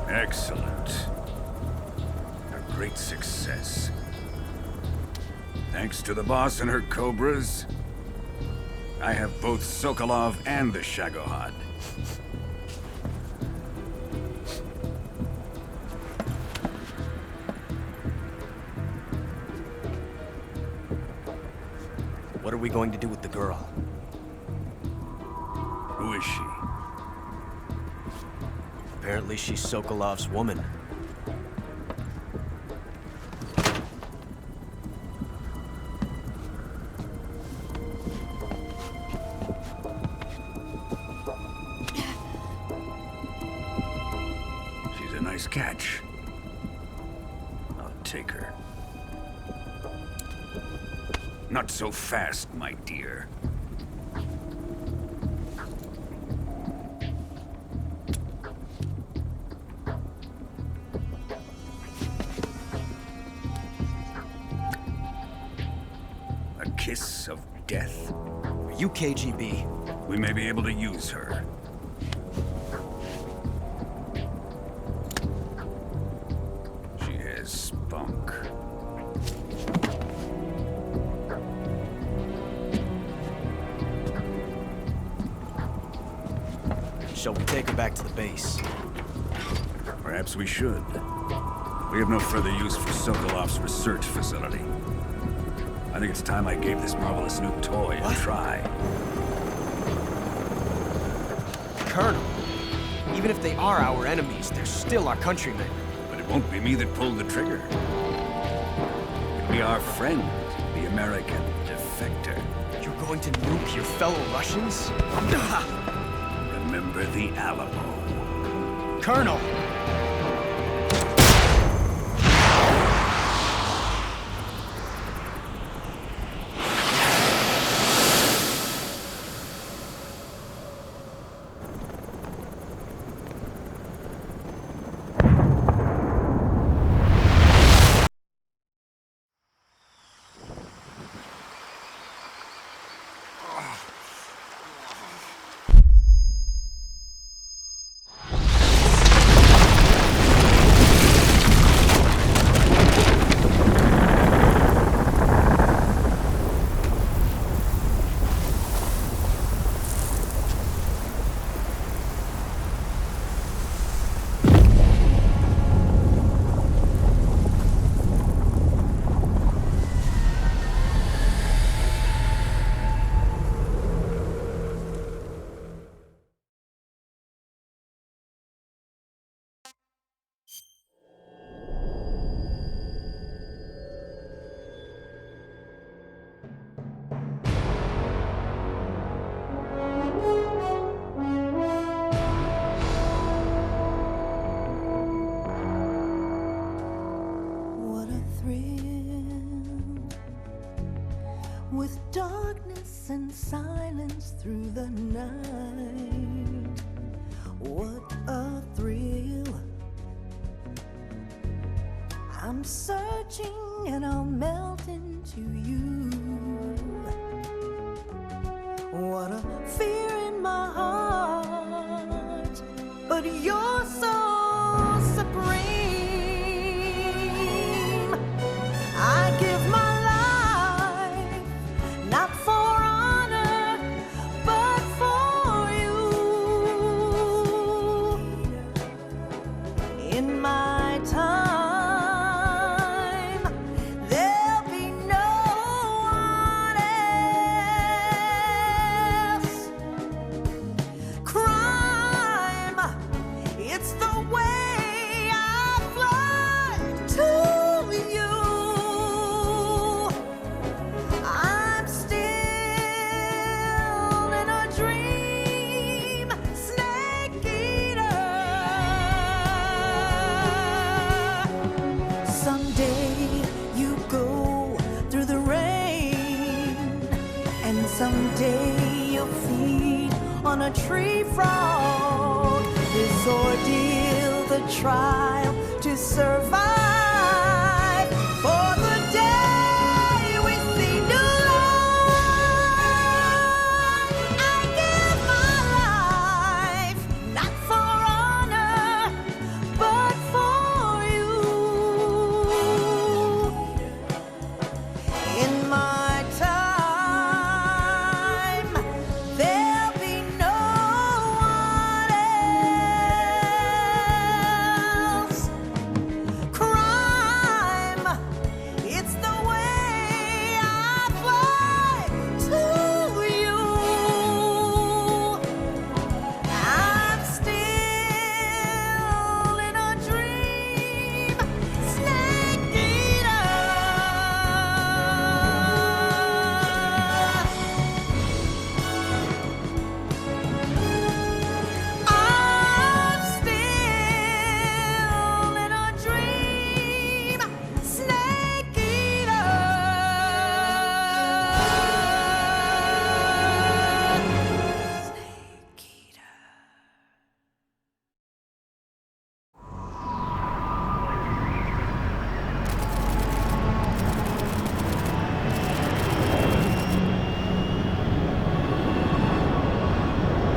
Excellent. A great success. Thanks to the boss and her cobras, I have both Sokolov and the Shagohod. What are we going to do with the girl? Who is she? Apparently she's Sokolov's woman. She's a nice catch. I'll take her. Not so fast, my dear. A kiss of death? Are you KGB? We may be able to use her. She has spunk. Shall we take her back to the base? Perhaps we should. We have no further use for Sokolov's research facility. I think it's time I gave this marvelous new toy a try. Colonel, even if they are our enemies, they're still our countrymen. But it won't be me that pulled the trigger. It'll be our friend, the American defector. You're going to nuke your fellow Russians? Remember the Alamo. Colonel! and I'll melt into you. What a fear in my heart, but you're so supreme. I give my life, not for honor, but for you. In my time, there'll be no one else. Crime, it's the way I fly to you. I'm still in a dream, snake eater. Someday you go through the rain, and someday you'll feed on a tree frog. This ordeal, the trial to survive, for the day we see new life. I give my life, not for honor, but for you. In my time, there'll be no one else. Crime, it's the way I fly to you. I'm still in a dream, snake eater. I'm still in a dream, snake eater. Snake eater.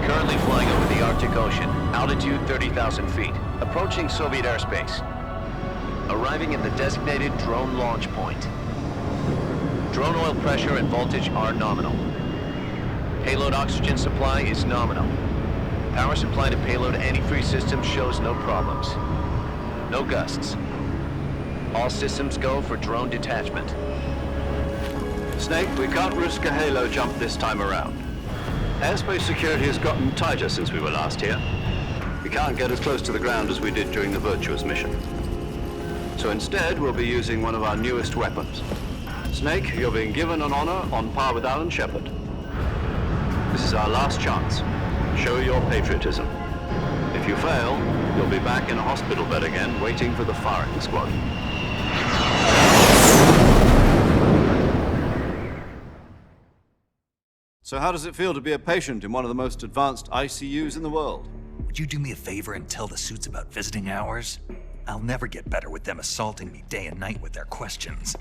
Currently flying over the Arctic Ocean, altitude 30,000 feet, approaching Soviet airspace. Arriving at the designated drone launch point. Drone oil pressure and voltage are nominal. Payload oxygen supply is nominal. Power supply to payload antifreeze system shows no problems. No gusts. All systems go for drone detachment. Snake, we can't risk a halo jump this time around. Airspace security has gotten tighter since we were last here. We can't get as close to the ground as we did during the Virtuous mission. So instead, we'll be using one of our newest weapons. Snake, you're being given an honor on par with Alan Shepard. This is our last chance. Show your patriotism. If you fail, you'll be back in a hospital bed again, waiting for the firing squad. So how does it feel to be a patient in one of the most advanced ICUs in the world? Would you do me a favor and tell the suits about visiting hours? I'll never get better with them assaulting me day and night with their questions.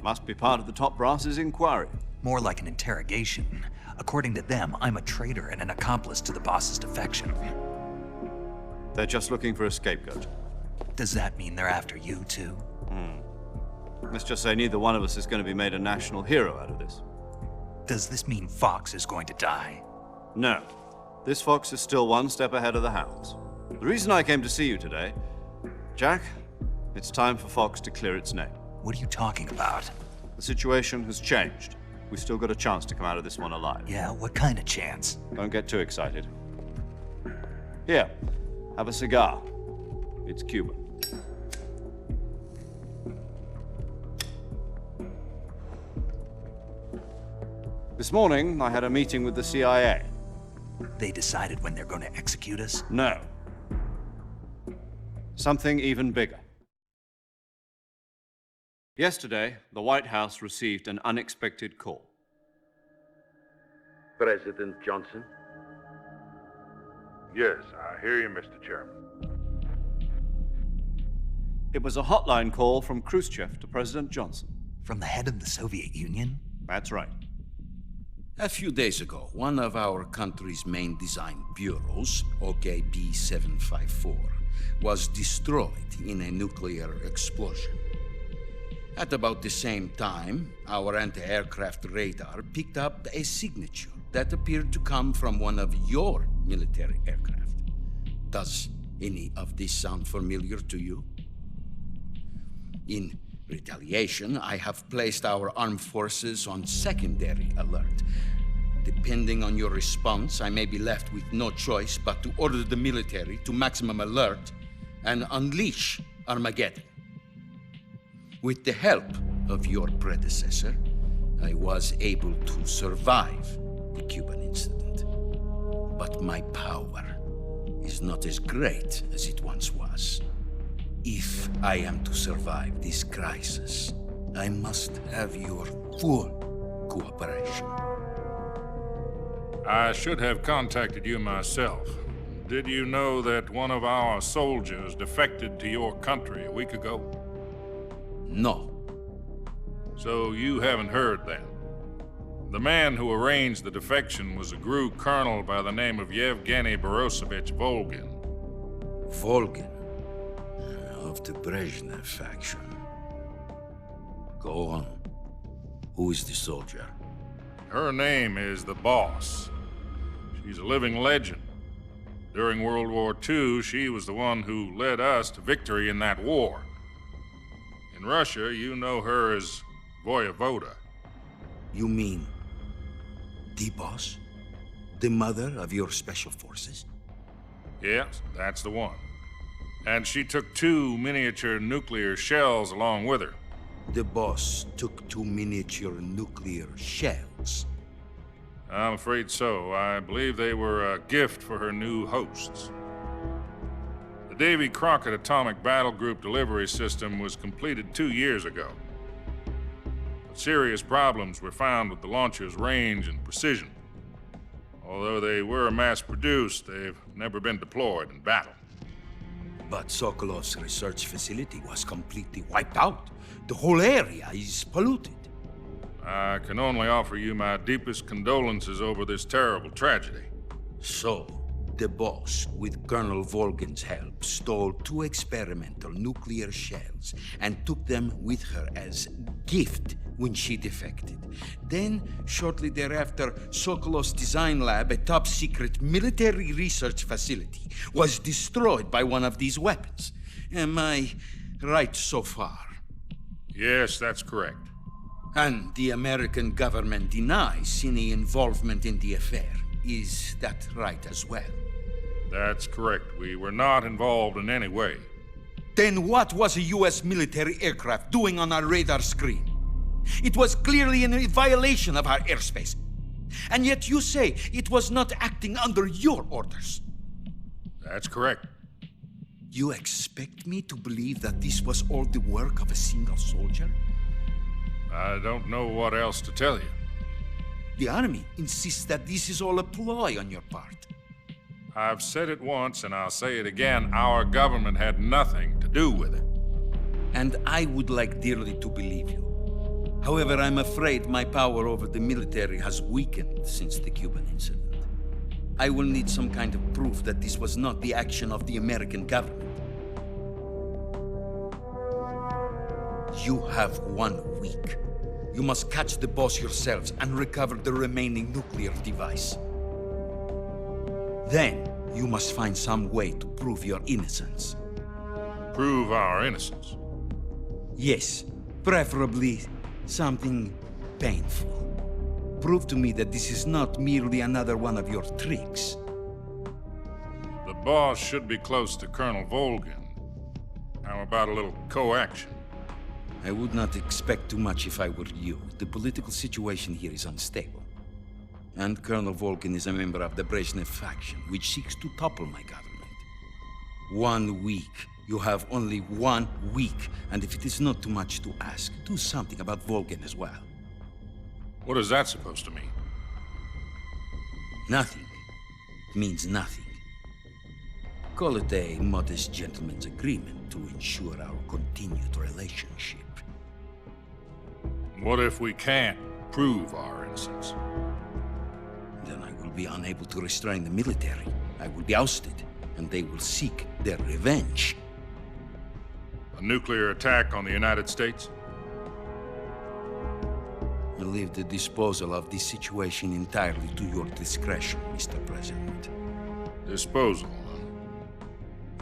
Must be part of the top brass's inquiry. More like an interrogation. According to them, I'm a traitor and an accomplice to the boss's defection. They're just looking for a scapegoat. Does that mean they're after you too? Let's just say neither one of us is going to be made a national hero out of this. Does this mean Fox is going to die? No. This fox is still one step ahead of the hounds. The reason I came to see you today, Jack, it's time for Fox to clear its name. What are you talking about? The situation has changed. We've still got a chance to come out of this one alive. Yeah, what kind of chance? Don't get too excited. Here, have a cigar. It's Cuban. This morning, I had a meeting with the CIA. They decided when they're going to execute us? No. Something even bigger. Yesterday, the White House received an unexpected call. President Johnson? Yes, I hear you, Mr. Chairman. It was a hotline call from Khrushchev to President Johnson. From the head of the Soviet Union? That's right. A few days ago, one of our country's main design bureaus, OKB 754, was destroyed in a nuclear explosion. At about the same time, our anti-aircraft radar picked up a signature that appeared to come from one of your military aircraft. Does any of this sound familiar to you? In retaliation, I have placed our armed forces on secondary alert. Depending on your response, I may be left with no choice but to order the military to maximum alert and unleash Armageddon. With the help of your predecessor, I was able to survive the Cuban incident. But my power is not as great as it once was. If I am to survive this crisis, I must have your full cooperation. I should have contacted you myself. Did you know that one of our soldiers defected to your country a week ago? No. So you haven't heard then? The man who arranged the defection was a GRU colonel by the name of Yevgeny Borosovich Volgin. Volgin? Of the Brezhnev faction. Go on. Who is the soldier? Her name is the Boss. She's a living legend. During World War II, she was the one who led us to victory in that war. In Russia, you know her as Voyevoda. You mean the Boss? The mother of your special forces? Yes, that's the one. And she took 2 miniature nuclear shells along with her. The Boss took 2 miniature nuclear shells? I'm afraid so. I believe they were a gift for her new hosts. The Davy Crockett Atomic Battle Group delivery system was completed 2 years ago. But serious problems were found with the launcher's range and precision. Although they were mass-produced, they've never been deployed in battle. But Sokolov's research facility was completely wiped out. The whole area is polluted. I can only offer you my deepest condolences over this terrible tragedy. So, the Boss, with Colonel Volgin's help, stole 2 experimental nuclear shells and took them with her as gift when she defected. Then, shortly thereafter, Sokolov's design lab, a top-secret military research facility, was destroyed by one of these weapons. Am I right so far? Yes, that's correct. And the American government denies any involvement in the affair. Is that right as well? That's correct. We were not involved in any way. Then what was a U.S. military aircraft doing on our radar screen? It was clearly in violation of our airspace. And yet you say it was not acting under your orders. That's correct. You expect me to believe that this was all the work of a single soldier? I don't know what else to tell you. The Army insists that this is all a ploy on your part. I've said it once and I'll say it again. Our government had nothing to do with it. And I would like dearly to believe you. However, I'm afraid my power over the military has weakened since the Cuban incident. I will need some kind of proof that this was not the action of the American government. You have 1 week. You must catch the Boss yourselves and recover the remaining nuclear device. Then, you must find some way to prove your innocence. Prove our innocence? Yes, preferably something painful. Prove to me that this is not merely another one of your tricks. The Boss should be close to Colonel Volgin. How about a little co-action? I would not expect too much if I were you. The political situation here is unstable. And Colonel Volgin is a member of the Brezhnev faction, which seeks to topple my government. 1 week. You have only 1 week. And if it is not too much to ask, do something about Volgin as well. What is that supposed to mean? Nothing. It means nothing. Call it a modest gentleman's agreement to ensure our continued relationship. What if we can't prove our innocence? Then I will be unable to restrain the military. I will be ousted, and they will seek their revenge. A nuclear attack on the United States? I leave the disposal of this situation entirely to your discretion, Mr. President. Disposal, huh?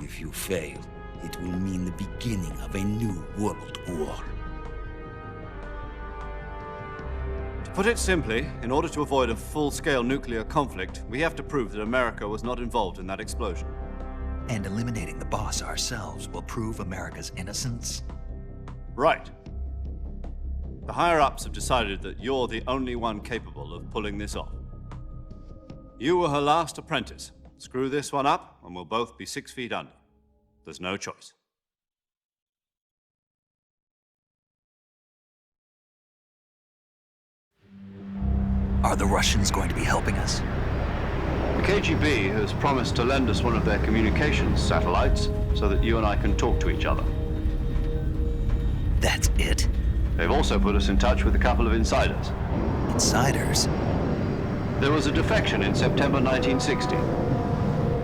If you fail, it will mean the beginning of a new world war. To put it simply, in order to avoid a full-scale nuclear conflict, we have to prove that America was not involved in that explosion. And eliminating the boss ourselves will prove America's innocence? Right. The higher-ups have decided that you're the only one capable of pulling this off. You were her last apprentice. Screw this one up, and we'll both be 6 feet under. There's no choice. Are the Russians going to be helping us? The KGB has promised to lend us one of their communications satellites so that you and I can talk to each other. That's it? They've also put us in touch with a couple of insiders. Insiders? There was a defection in September 1960.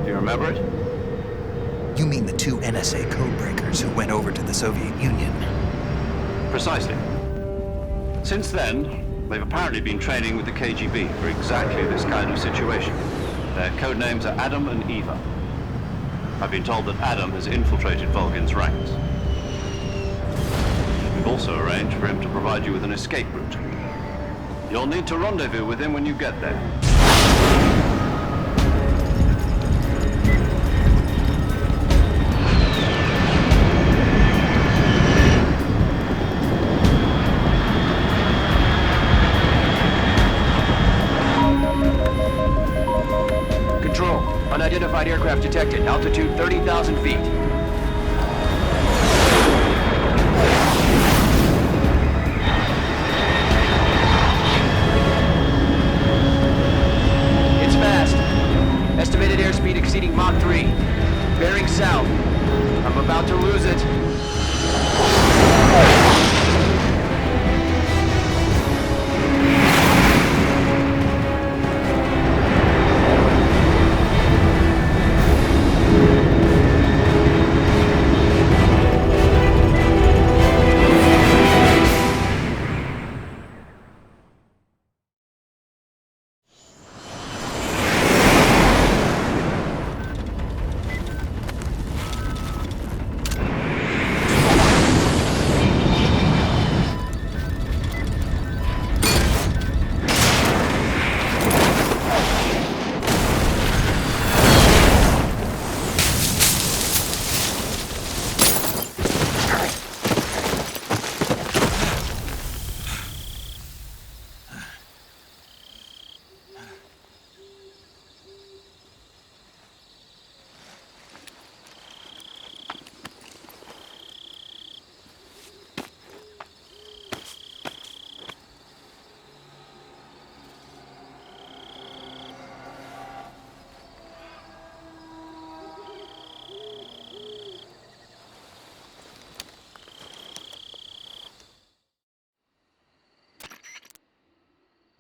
Do you remember it? You mean the 2 NSA codebreakers who went over to the Soviet Union? Precisely. Since then, they've apparently been training with the KGB for exactly this kind of situation. Their code names are Adam and Eva. I've been told that Adam has infiltrated Volgin's ranks. We've also arranged for him to provide you with an escape route. You'll need to rendezvous with him when you get there. Control, unidentified aircraft detected. Altitude 30,000 feet. It's fast. Estimated airspeed exceeding Mach 3. Bearing south. I'm about to lose it.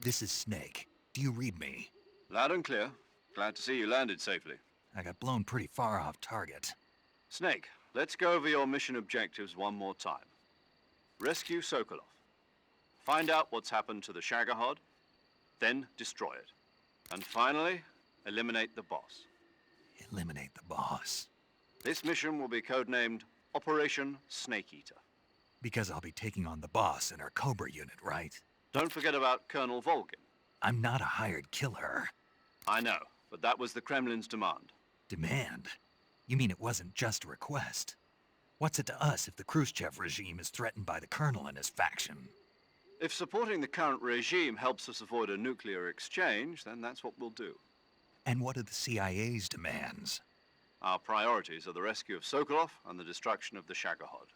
This is Snake. Do you read me? Loud and clear. Glad to see you landed safely. I got blown pretty far off target. Snake, let's go over your mission objectives one more time. Rescue Sokolov. Find out what's happened to the Shagohod, then destroy it. And finally, eliminate the boss. Eliminate the boss. This mission will be codenamed Operation Snake Eater. Because I'll be taking on the boss in our Cobra unit, right? Don't forget about Colonel Volgin. I'm not a hired killer. I know, but that was the Kremlin's demand. Demand? You mean it wasn't just a request? What's it to us if the Khrushchev regime is threatened by the Colonel and his faction? If supporting the current regime helps us avoid a nuclear exchange, then that's what we'll do. And what are the CIA's demands? Our priorities are the rescue of Sokolov and the destruction of the Shagohod.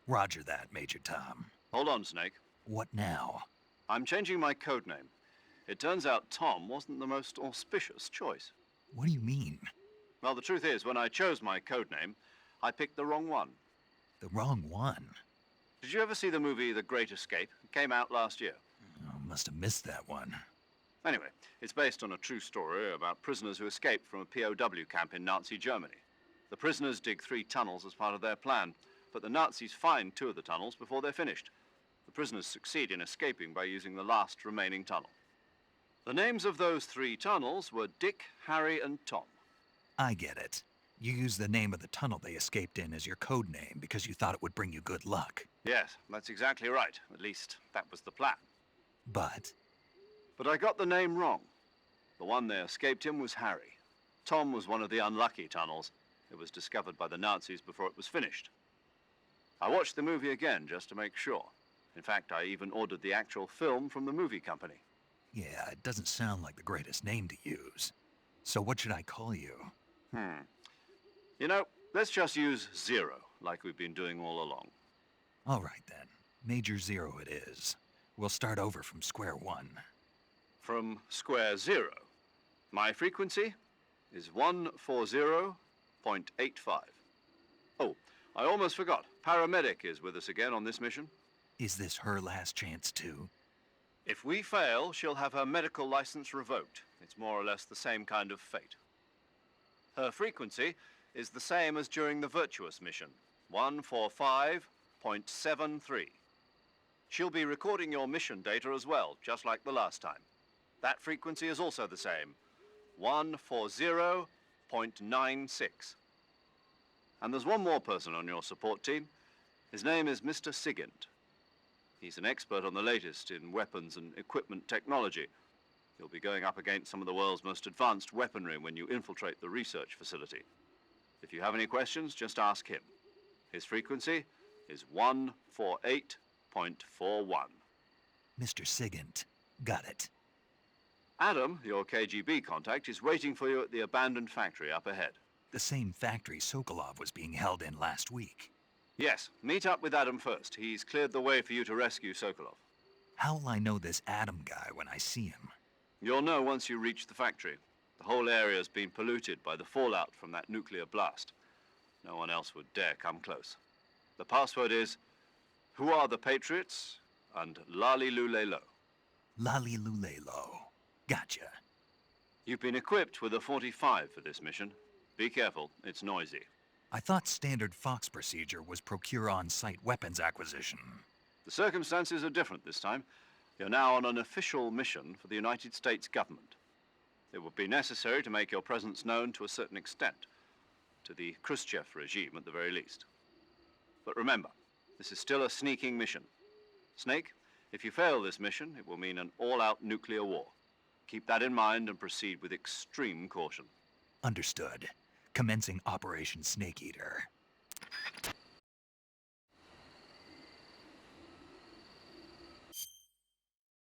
Roger that, Major Tom. Hold on, Snake. What now? I'm changing my codename. It turns out Tom wasn't the most auspicious choice. What do you mean? Well, the truth is, when I chose my codename, I picked the wrong one. The wrong one? Did you ever see the movie The Great Escape? It came out last year. Oh, must have missed that one. Anyway, it's based on a true story about prisoners who escaped from a POW camp in Nazi Germany. The prisoners dig 3 tunnels as part of their plan, but the Nazis find 2 of the tunnels before they're finished. The prisoners succeed in escaping by using the last remaining tunnel. The names of those 3 tunnels were Dick, Harry, and Tom. I get it. You used the name of the tunnel they escaped in as your code name because you thought it would bring you good luck. Yes, that's exactly right. At least, that was the plan. But I got the name wrong. The one they escaped in was Harry. Tom was one of the unlucky tunnels. It was discovered by the Nazis before it was finished. I watched the movie again just to make sure. In fact, I even ordered the actual film from the movie company. yeah, it doesn't sound like the greatest name to use. So what should I call you? You know, let's just use Zero, like we've been doing all along. All right then. Major Zero it is. We'll start over from square one. From square 0. My frequency is 140.85. Oh, I almost forgot. Paramedic is with us again on this mission. Is this her last chance too? If we fail, she'll have her medical license revoked. It's more or less the same kind of fate. Her frequency is the same as during the Virtuous mission, 145.73. She'll be recording your mission data as well, just like the last time. That frequency is also the same, 140.96. And there's one more person on your support team. His name is Mr. Sigint. He's an expert on the latest in weapons and equipment technology. You'll be going up against some of the world's most advanced weaponry when you infiltrate the research facility. If you have any questions, just ask him. His frequency is 148.41. Mr. Sigint. Got it. Adam, your KGB contact, is waiting for you at the abandoned factory up ahead. The same factory Sokolov was being held in last week. Yes, meet up with Adam first. He's cleared the way for you to rescue Sokolov. How'll I know this Adam guy when I see him? You'll know once you reach the factory. The whole area's been polluted by the fallout from that nuclear blast. No one else would dare come close. The password is, "Who are the Patriots?" and Lali Lulelo. Lali Lulelo. Gotcha. You've been equipped with a 45 for this mission. Be careful, it's noisy. I thought standard Fox procedure was procure on-site weapons acquisition. The circumstances are different this time. You're now on an official mission for the United States government. It would be necessary to make your presence known to a certain extent, to the Khrushchev regime at the very least. But remember, this is still a sneaking mission. Snake, if you fail this mission, it will mean an all-out nuclear war. Keep that in mind and proceed with extreme caution. Understood. Commencing Operation Snake Eater.